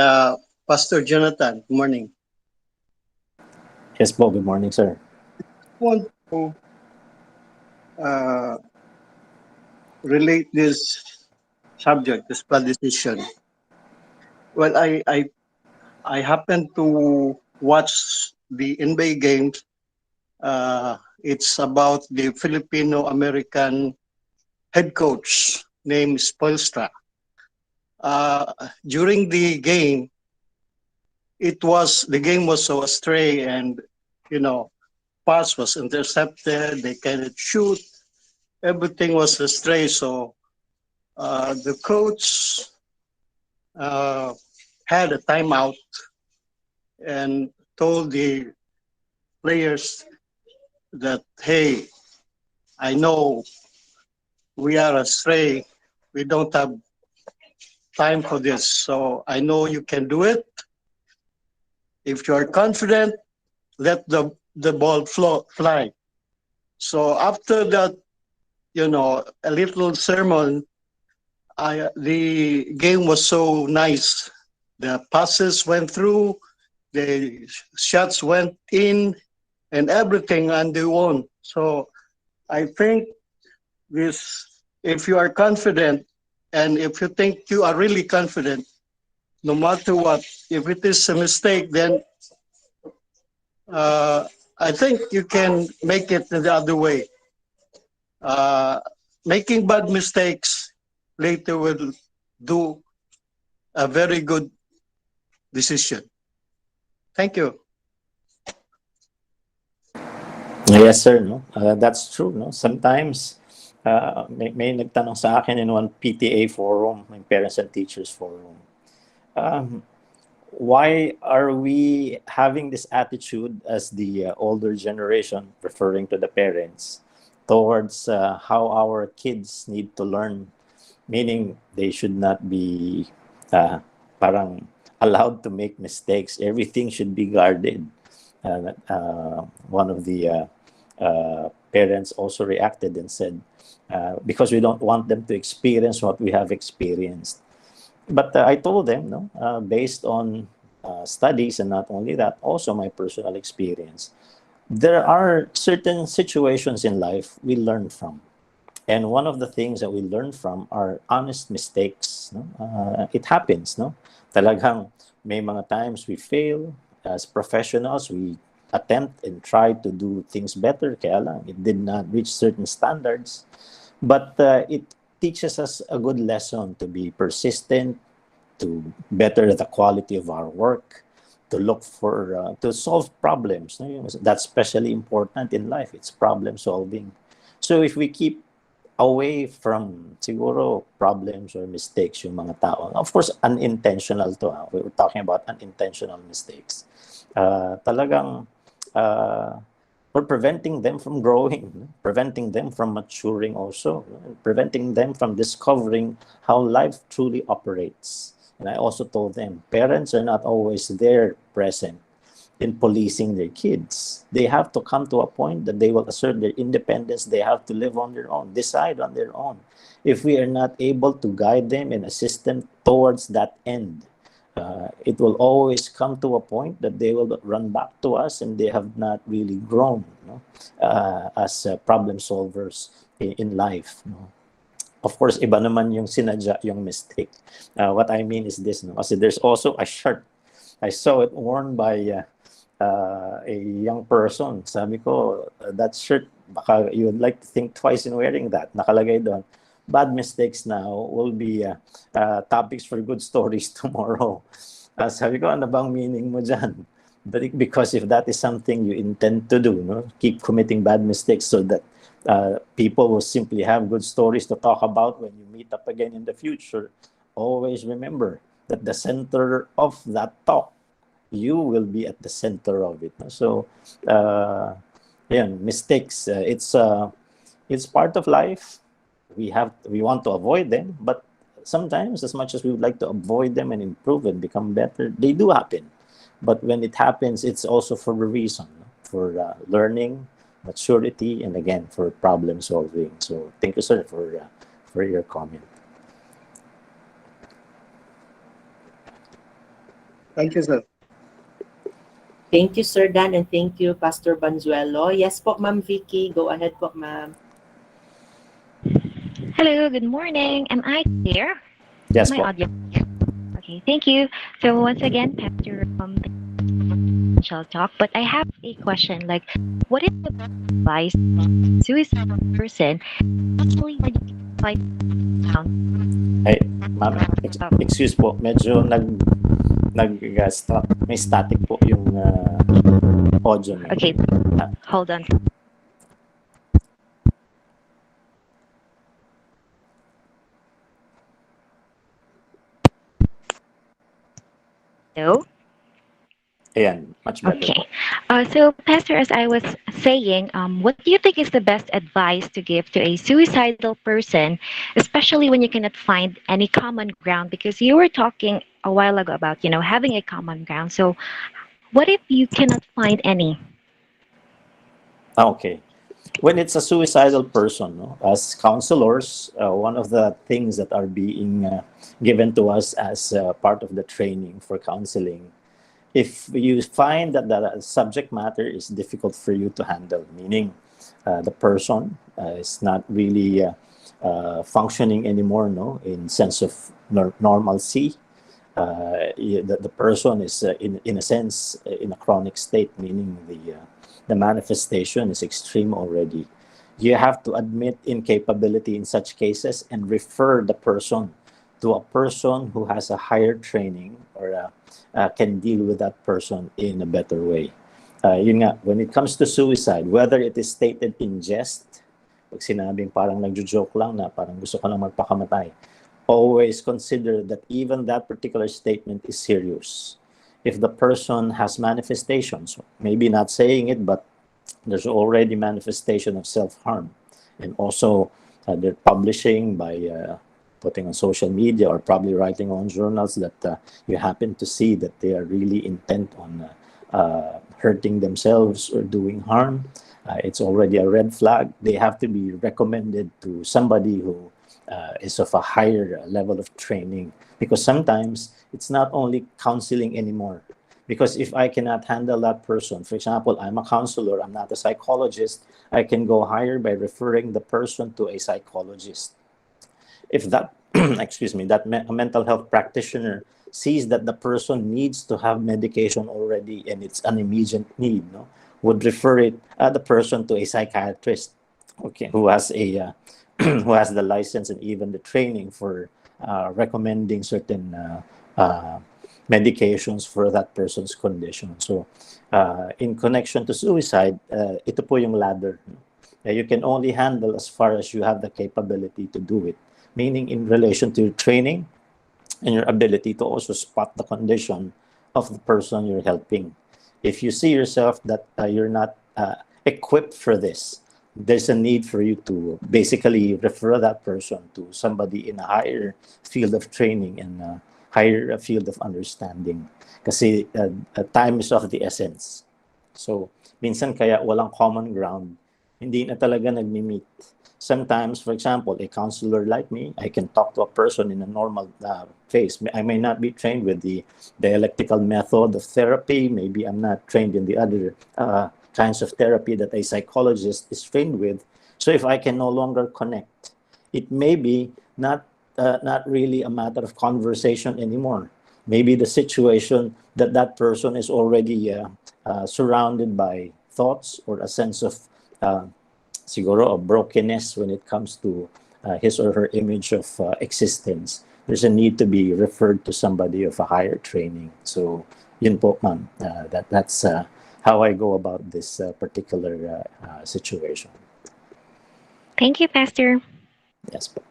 Pastor Jonathan. Good morning. Yes po, good morning, sir. I want to uh, relate this subject, this flood decision. Well, I happened to watch the NBA games. It's about the Filipino American head coach named Spoelstra. During the game, the game was so astray, and you know, pass was intercepted. They cannot shoot. Everything was astray. So the coach uh, had a timeout and told the players that, hey, I know we are astray. We don't have time for this. So I know you can do it. If you are confident, let the ball fly. So after that, a little sermon, the game was so nice. The passes went through, the shots went in, and everything, and they won. So I think this, if you are confident, and if you think you are really confident, no matter what, if it is a mistake, then uh, I think you can make it the other way. Uh, Making bad mistakes later will do a very good decision. Thank you. Yes, sir. No, that's true. No, sometimes may nagtanong sa akin in one PTA forum, yung Parents and Teachers Forum. Um, why are we having this attitude as the older generation, referring to the parents, towards how our kids need to learn? Meaning they should not be parang allowed to make mistakes. Everything should be guarded. One of the parents also reacted and said, because we don't want them to experience what we have experienced. But I told them, no, based on studies, and not only that, also my personal experience, there are certain situations in life we learn from. And one of the things that we learn from are honest mistakes. No? It happens, no? Talagang may mga times we fail. As professionals, we attempt and try to do things better. Kaya lang, it did not reach certain standards. But it teaches us a good lesson to be persistent, to better the quality of our work, to look for, to solve problems. No? That's especially important in life. It's problem solving. So if we keep away from siguro problems or mistakes yung mga tao. Of course, unintentional to. We were talking about unintentional mistakes. Talagang we're preventing them from growing, preventing them from maturing also, preventing them from discovering how life truly operates. And I also told them, parents are not always there present in policing their kids. They have to come to a point that they will assert their independence. They have to live on their own, decide on their own. If we are not able to guide them and assist them towards that end, it will always come to a point that they will run back to us and they have not really grown, no? As problem solvers in life. No? Of course, iba naman yung sinadya yung mistake. What I mean is this, no? Kasi there's also a shirt. I saw it worn by a young person. Sabi ko, that shirt, baka you would like to think twice in wearing that. Nakalagay doon, bad mistakes now will be topics for good stories tomorrow. Sabi ko, ano bang meaning mo dyan? Because if that is something you intend to do, no? Keep committing bad mistakes so that people will simply have good stories to talk about when you meet up again in the future. Always remember, that the center of that talk, you will be at the center of it. So, yeah, mistakes. It's part of life. We want to avoid them, but sometimes, as much as we would like to avoid them and improve and become better, they do happen. But when it happens, it's also for a reason, no? For learning, maturity, and again for problem solving. So thank you, sir, for your comment. Thank you, sir. Thank you, Sir Dan, and thank you, Pastor Banzuelo. Yes po, Ma'am Vicky. Go ahead po, ma'am. Hello, good morning. Am I clear? Yes, My po. audio. Okay, thank you. So once again, Pastor, shall talk, but I have a question. Like, what is the best advice to a suicidal person, especially when you find down? Ay, ma'am, excuse po. Medyo stop. May static po yung audio niyo. Okay, hold on. Hello. Ayan, much better Okay. po. So, Pastor, as I was saying, what do you think is the best advice to give to a suicidal person, especially when you cannot find any common ground? Because you were talking a while ago about, having a common ground. So, what if you cannot find any? Okay. When it's a suicidal person, no, as counselors, one of the things that are being given to us as part of the training for counseling, if you find that the subject matter is difficult for you to handle, meaning the person is not really functioning anymore, no, in sense of normalcy, the person is in a sense in a chronic state, meaning the manifestation is extreme already. You have to admit incapability in such cases and refer the person to a person who has a higher training or can deal with that person in a better way. Yun nga, when it comes to suicide, whether it is stated in jest, pag sinabing parang nagjo-joke lang na parang gusto ko lang magpakamatay, always consider that even that particular statement is serious. If the person has manifestations, maybe not saying it, but there's already manifestation of self-harm. And also, they're publishing by putting on social media or probably writing on journals that you happen to see that they are really intent on hurting themselves or doing harm. It's already a red flag. They have to be recommended to somebody who is of a higher level of training, because sometimes it's not only counseling anymore. Because if I cannot handle that person, for example, I'm a counselor, I'm not a psychologist, I can go higher by referring the person to a psychologist. If that, excuse me, that a mental health practitioner sees that the person needs to have medication already and it's an immediate need, no, would refer the person to a psychiatrist, okay, who has a who has the license and even the training for recommending certain medications for that person's condition. So, in connection to suicide, ito po yung ladder. You can only handle as far as you have the capability to do it. Meaning, in relation to your training and your ability to also spot the condition of the person you're helping. If you see yourself that you're not equipped for this, there's a need for you to basically refer that person to somebody in a higher field of training and higher field of understanding. Kasi time is of the essence. So, minsan kaya walang common ground, hindi na talaga nagmi-meet. Sometimes, for example, a counselor like me, I can talk to a person in a normal phase. I may not be trained with the dialectical method of therapy. Maybe I'm not trained in the other kinds of therapy that a psychologist is trained with. So if I can no longer connect, it may be not really a matter of conversation anymore. Maybe the situation that that person is already surrounded by thoughts or a sense of siguro a brokenness when it comes to his or her image of existence. There's a need to be referred to somebody of a higher training. So yun po, ma'am. That's how I go about this particular situation. Thank you, Pastor. Yes po.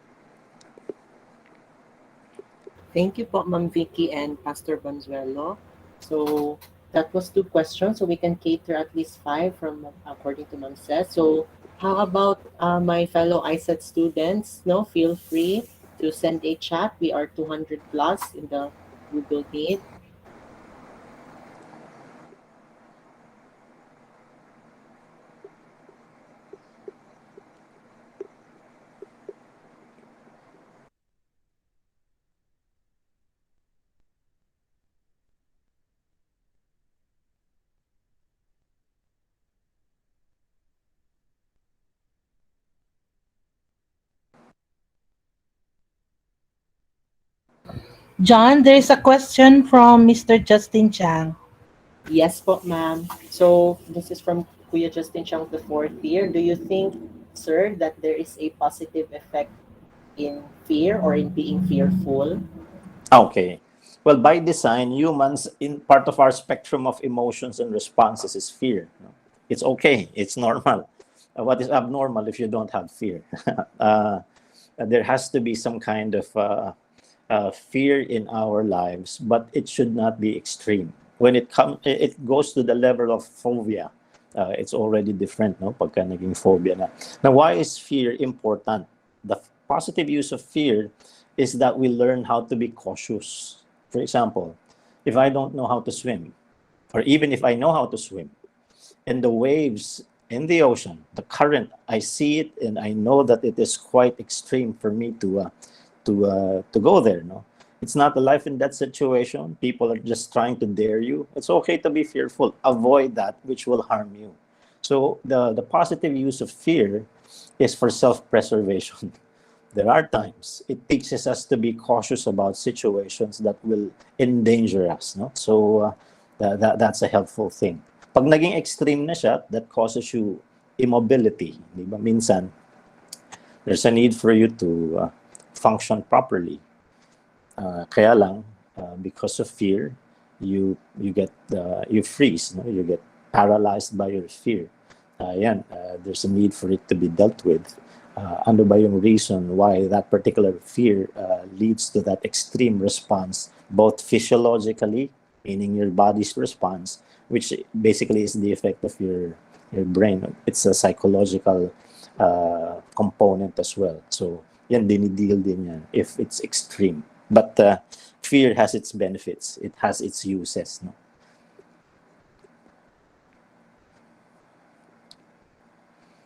Thank you po, Ma'am Vicky and Pastor Bonzuelo. So that was two questions, so we can cater at least five from according to Ma'am Seth. So how about my fellow ISET students? No, feel free to send a chat. We are 200 plus in the Google Meet. John, there's a question from Mr. Justin Chang. Yes po, ma'am. So this is from Kuya Justin Chang, the fourth year. Do you think, sir, that there is a positive effect in fear or in being fearful? Okay. Well, by design, humans, in part of our spectrum of emotions and responses is fear. It's okay. It's normal. What is abnormal if you don't have fear? There has to be some kind of fear in our lives, but it should not be extreme. When it goes to the level of phobia. It's already different, no? Pagka naging phobia na. Now, why is fear important? The positive use of fear is that we learn how to be cautious. For example, if I don't know how to swim, or even if I know how to swim, and the waves in the ocean, the current, I see it and I know that it is quite extreme for me to go there. No, it's not a life and death situation. People are just trying to dare you. It's okay to be fearful. Avoid that which will harm you. So the positive use of fear is for self-preservation. There are times it teaches us to be cautious about situations that will endanger us. No? So that's a helpful thing. Pag naging extreme na siya, that causes you immobility. Di ba? Minsan, there's a need for you to function properly. Kaya lang, because of fear, you freeze. No? You get paralyzed by your fear. There's a need for it to be dealt with. Ano ba yung reason why that particular fear leads to that extreme response, both physiologically, meaning your body's response, which basically is the effect of your brain. It's a psychological component as well. So, yan, dinideal din yan if it's extreme. But fear has its benefits. It has its uses. No?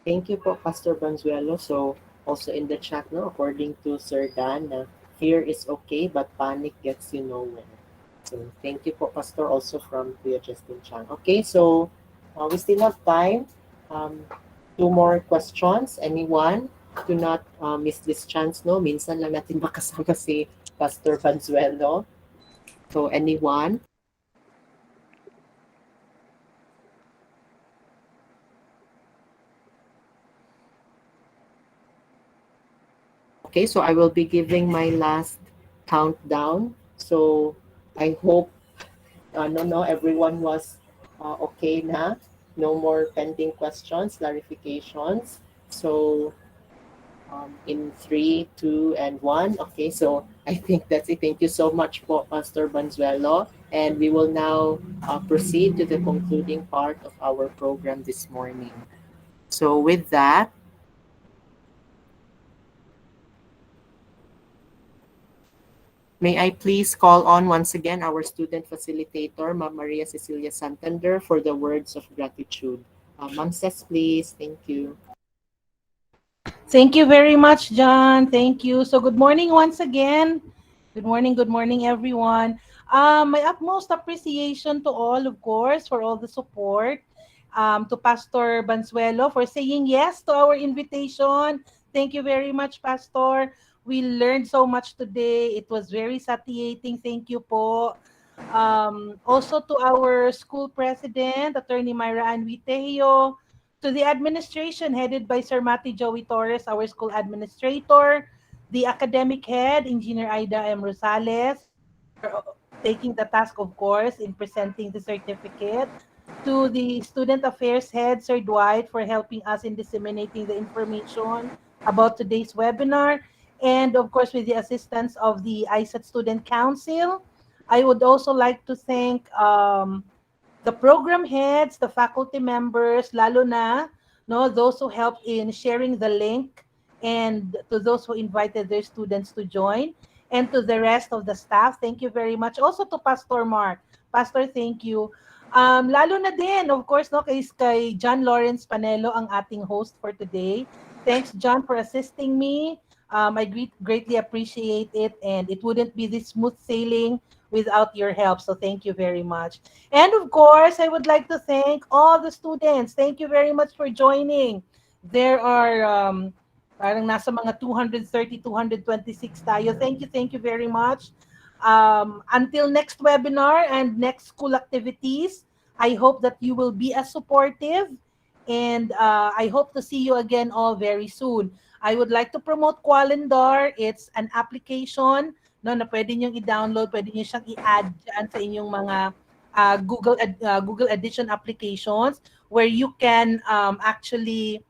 Thank you po, Pastor Bonzuelo. So, also in the chat, no, according to Sir Dan, fear is okay, but panic gets you nowhere. So, thank you po, Pastor, also from Kuya Justin Chang. Okay, so we still have time. Two more questions. Anyone? Do not miss this chance, no? Minsan lang natin makasama si Pastor Bonzuelo. So, anyone? Okay, so I will be giving my last countdown. So I hope no everyone was okay na. No more pending questions, clarifications. So in 3, 2, and 1. Okay, so I think that's it. Thank you so much for Pastor Bonzuelo. And we will now proceed to the concluding part of our program this morning. So with that, may I please call on once again our student facilitator, Ma'am Maria Cecilia Santander, for the words of gratitude. Ma'am Cec, please. Thank you. Thank you very much, John. Thank you. So good morning once again. Good morning, everyone. My utmost appreciation to all, of course, for all the support. To Pastor Banzuelo for saying yes to our invitation. Thank you very much, Pastor. We learned so much today. It was very satiating. Thank you po. Also to our school president, Attorney Myra Ann Viteo, to the administration headed by Sir Mati Joey Torres, our school administrator, the academic head, Engineer Aida M. Rosales, for taking the task, of course, in presenting the certificate, to the student affairs head, Sir Dwight, for helping us in disseminating the information about today's webinar, and of course with the assistance of the ISET Student Council. I would also like to thank the program heads, the faculty members, lalo na no, those who helped in sharing the link, and to those who invited their students to join, and to the rest of the staff. Thank you very much. Also to Pastor Mark. Pastor, thank you. Lalo na din, of course, no, kay John Lawrence Panelo, ang ating host for today. Thanks, John, for assisting me. I greatly appreciate it, and it wouldn't be this smooth sailing without your help. So thank you very much. And of course, I would like to thank all the students. Thank you very much for joining. There are parang nasa mga 230, 226 tayo. Thank you very much. Until next webinar and next school activities, I hope that you will be as supportive, and I hope to see you again all very soon. I would like to promote Qualendar. It's an application no, na pwede nyo i-download, pwede nyo siyang i-add dyan sa inyong mga Google Edition applications, where you can actually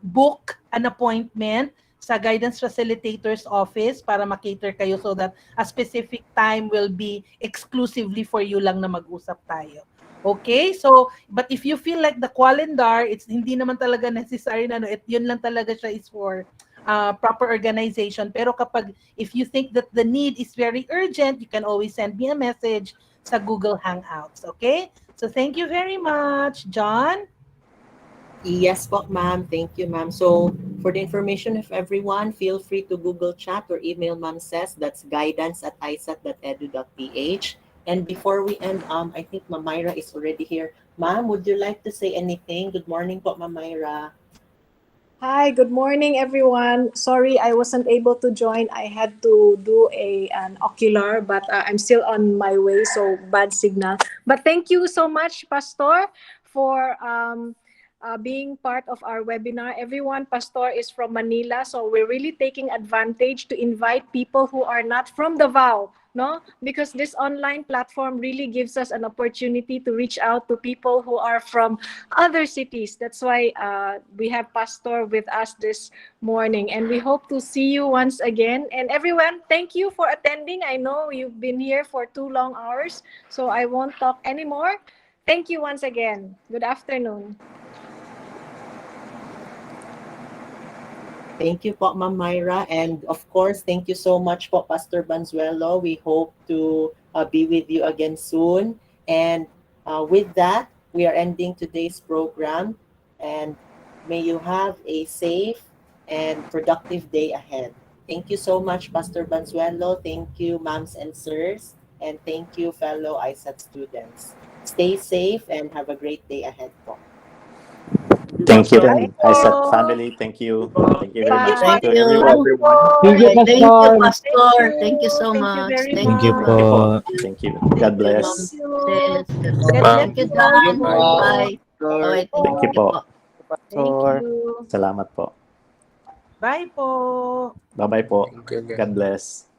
book an appointment sa guidance facilitator's office para makater kayo, so that a specific time will be exclusively for you lang na mag-usap tayo. Okay? So, but if you feel like the Qualendar, it's hindi naman talaga necessary na, yun lang talaga siya is for proper organization. Pero if you think that the need is very urgent, you can always send me a message sa Google Hangouts. Okay? So, thank you very much. John? Yes po, ma'am. Thank you, ma'am. So, for the information of everyone, feel free to Google chat or email Ma'am Says. That's guidance@isat.edu.ph. And before we end, I think Ma'am Myra is already here. Ma'am, would you like to say anything? Good morning po, Ma'am Myra. Hi, good morning, everyone. Sorry, I wasn't able to join. I had to do an ocular, but I'm still on my way, so bad signal. But thank you so much, Pastor, for being part of our webinar. Everyone, Pastor is from Manila, so we're really taking advantage to invite people who are not from Davao, no? Because this online platform really gives us an opportunity to reach out to people who are from other cities. That's why we have Pastor with us this morning, and we hope to see you once again. And everyone, thank you for attending. I know you've been here for 2 long hours, so I won't talk anymore. Thank you once again. Good afternoon. Thank you po, Ma'am Myra. And of course, thank you so much po, Pastor Banzuelo. We hope to be with you again soon. And with that, we are ending today's program. And may you have a safe and productive day ahead. Thank you so much, Pastor Banzuelo. Thank you, ma'ams and sirs. And thank you, fellow ISAT students. Stay safe and have a great day ahead po. Thank you, Bye po. ISAT family. Thank you. Thank you very much. Thank Thank you, you. everyone. Thank you, Thank you, Pastor. Pastor. Thank you so Thank you much. very Thank Thank you. you much. po. Thank you. God bless. Thank you. Sis. God Thank bless you, you all. Dan. Bye. Okay, Thank you po. Thank you. Salamat po. Bye po. Bye-bye po. God bless.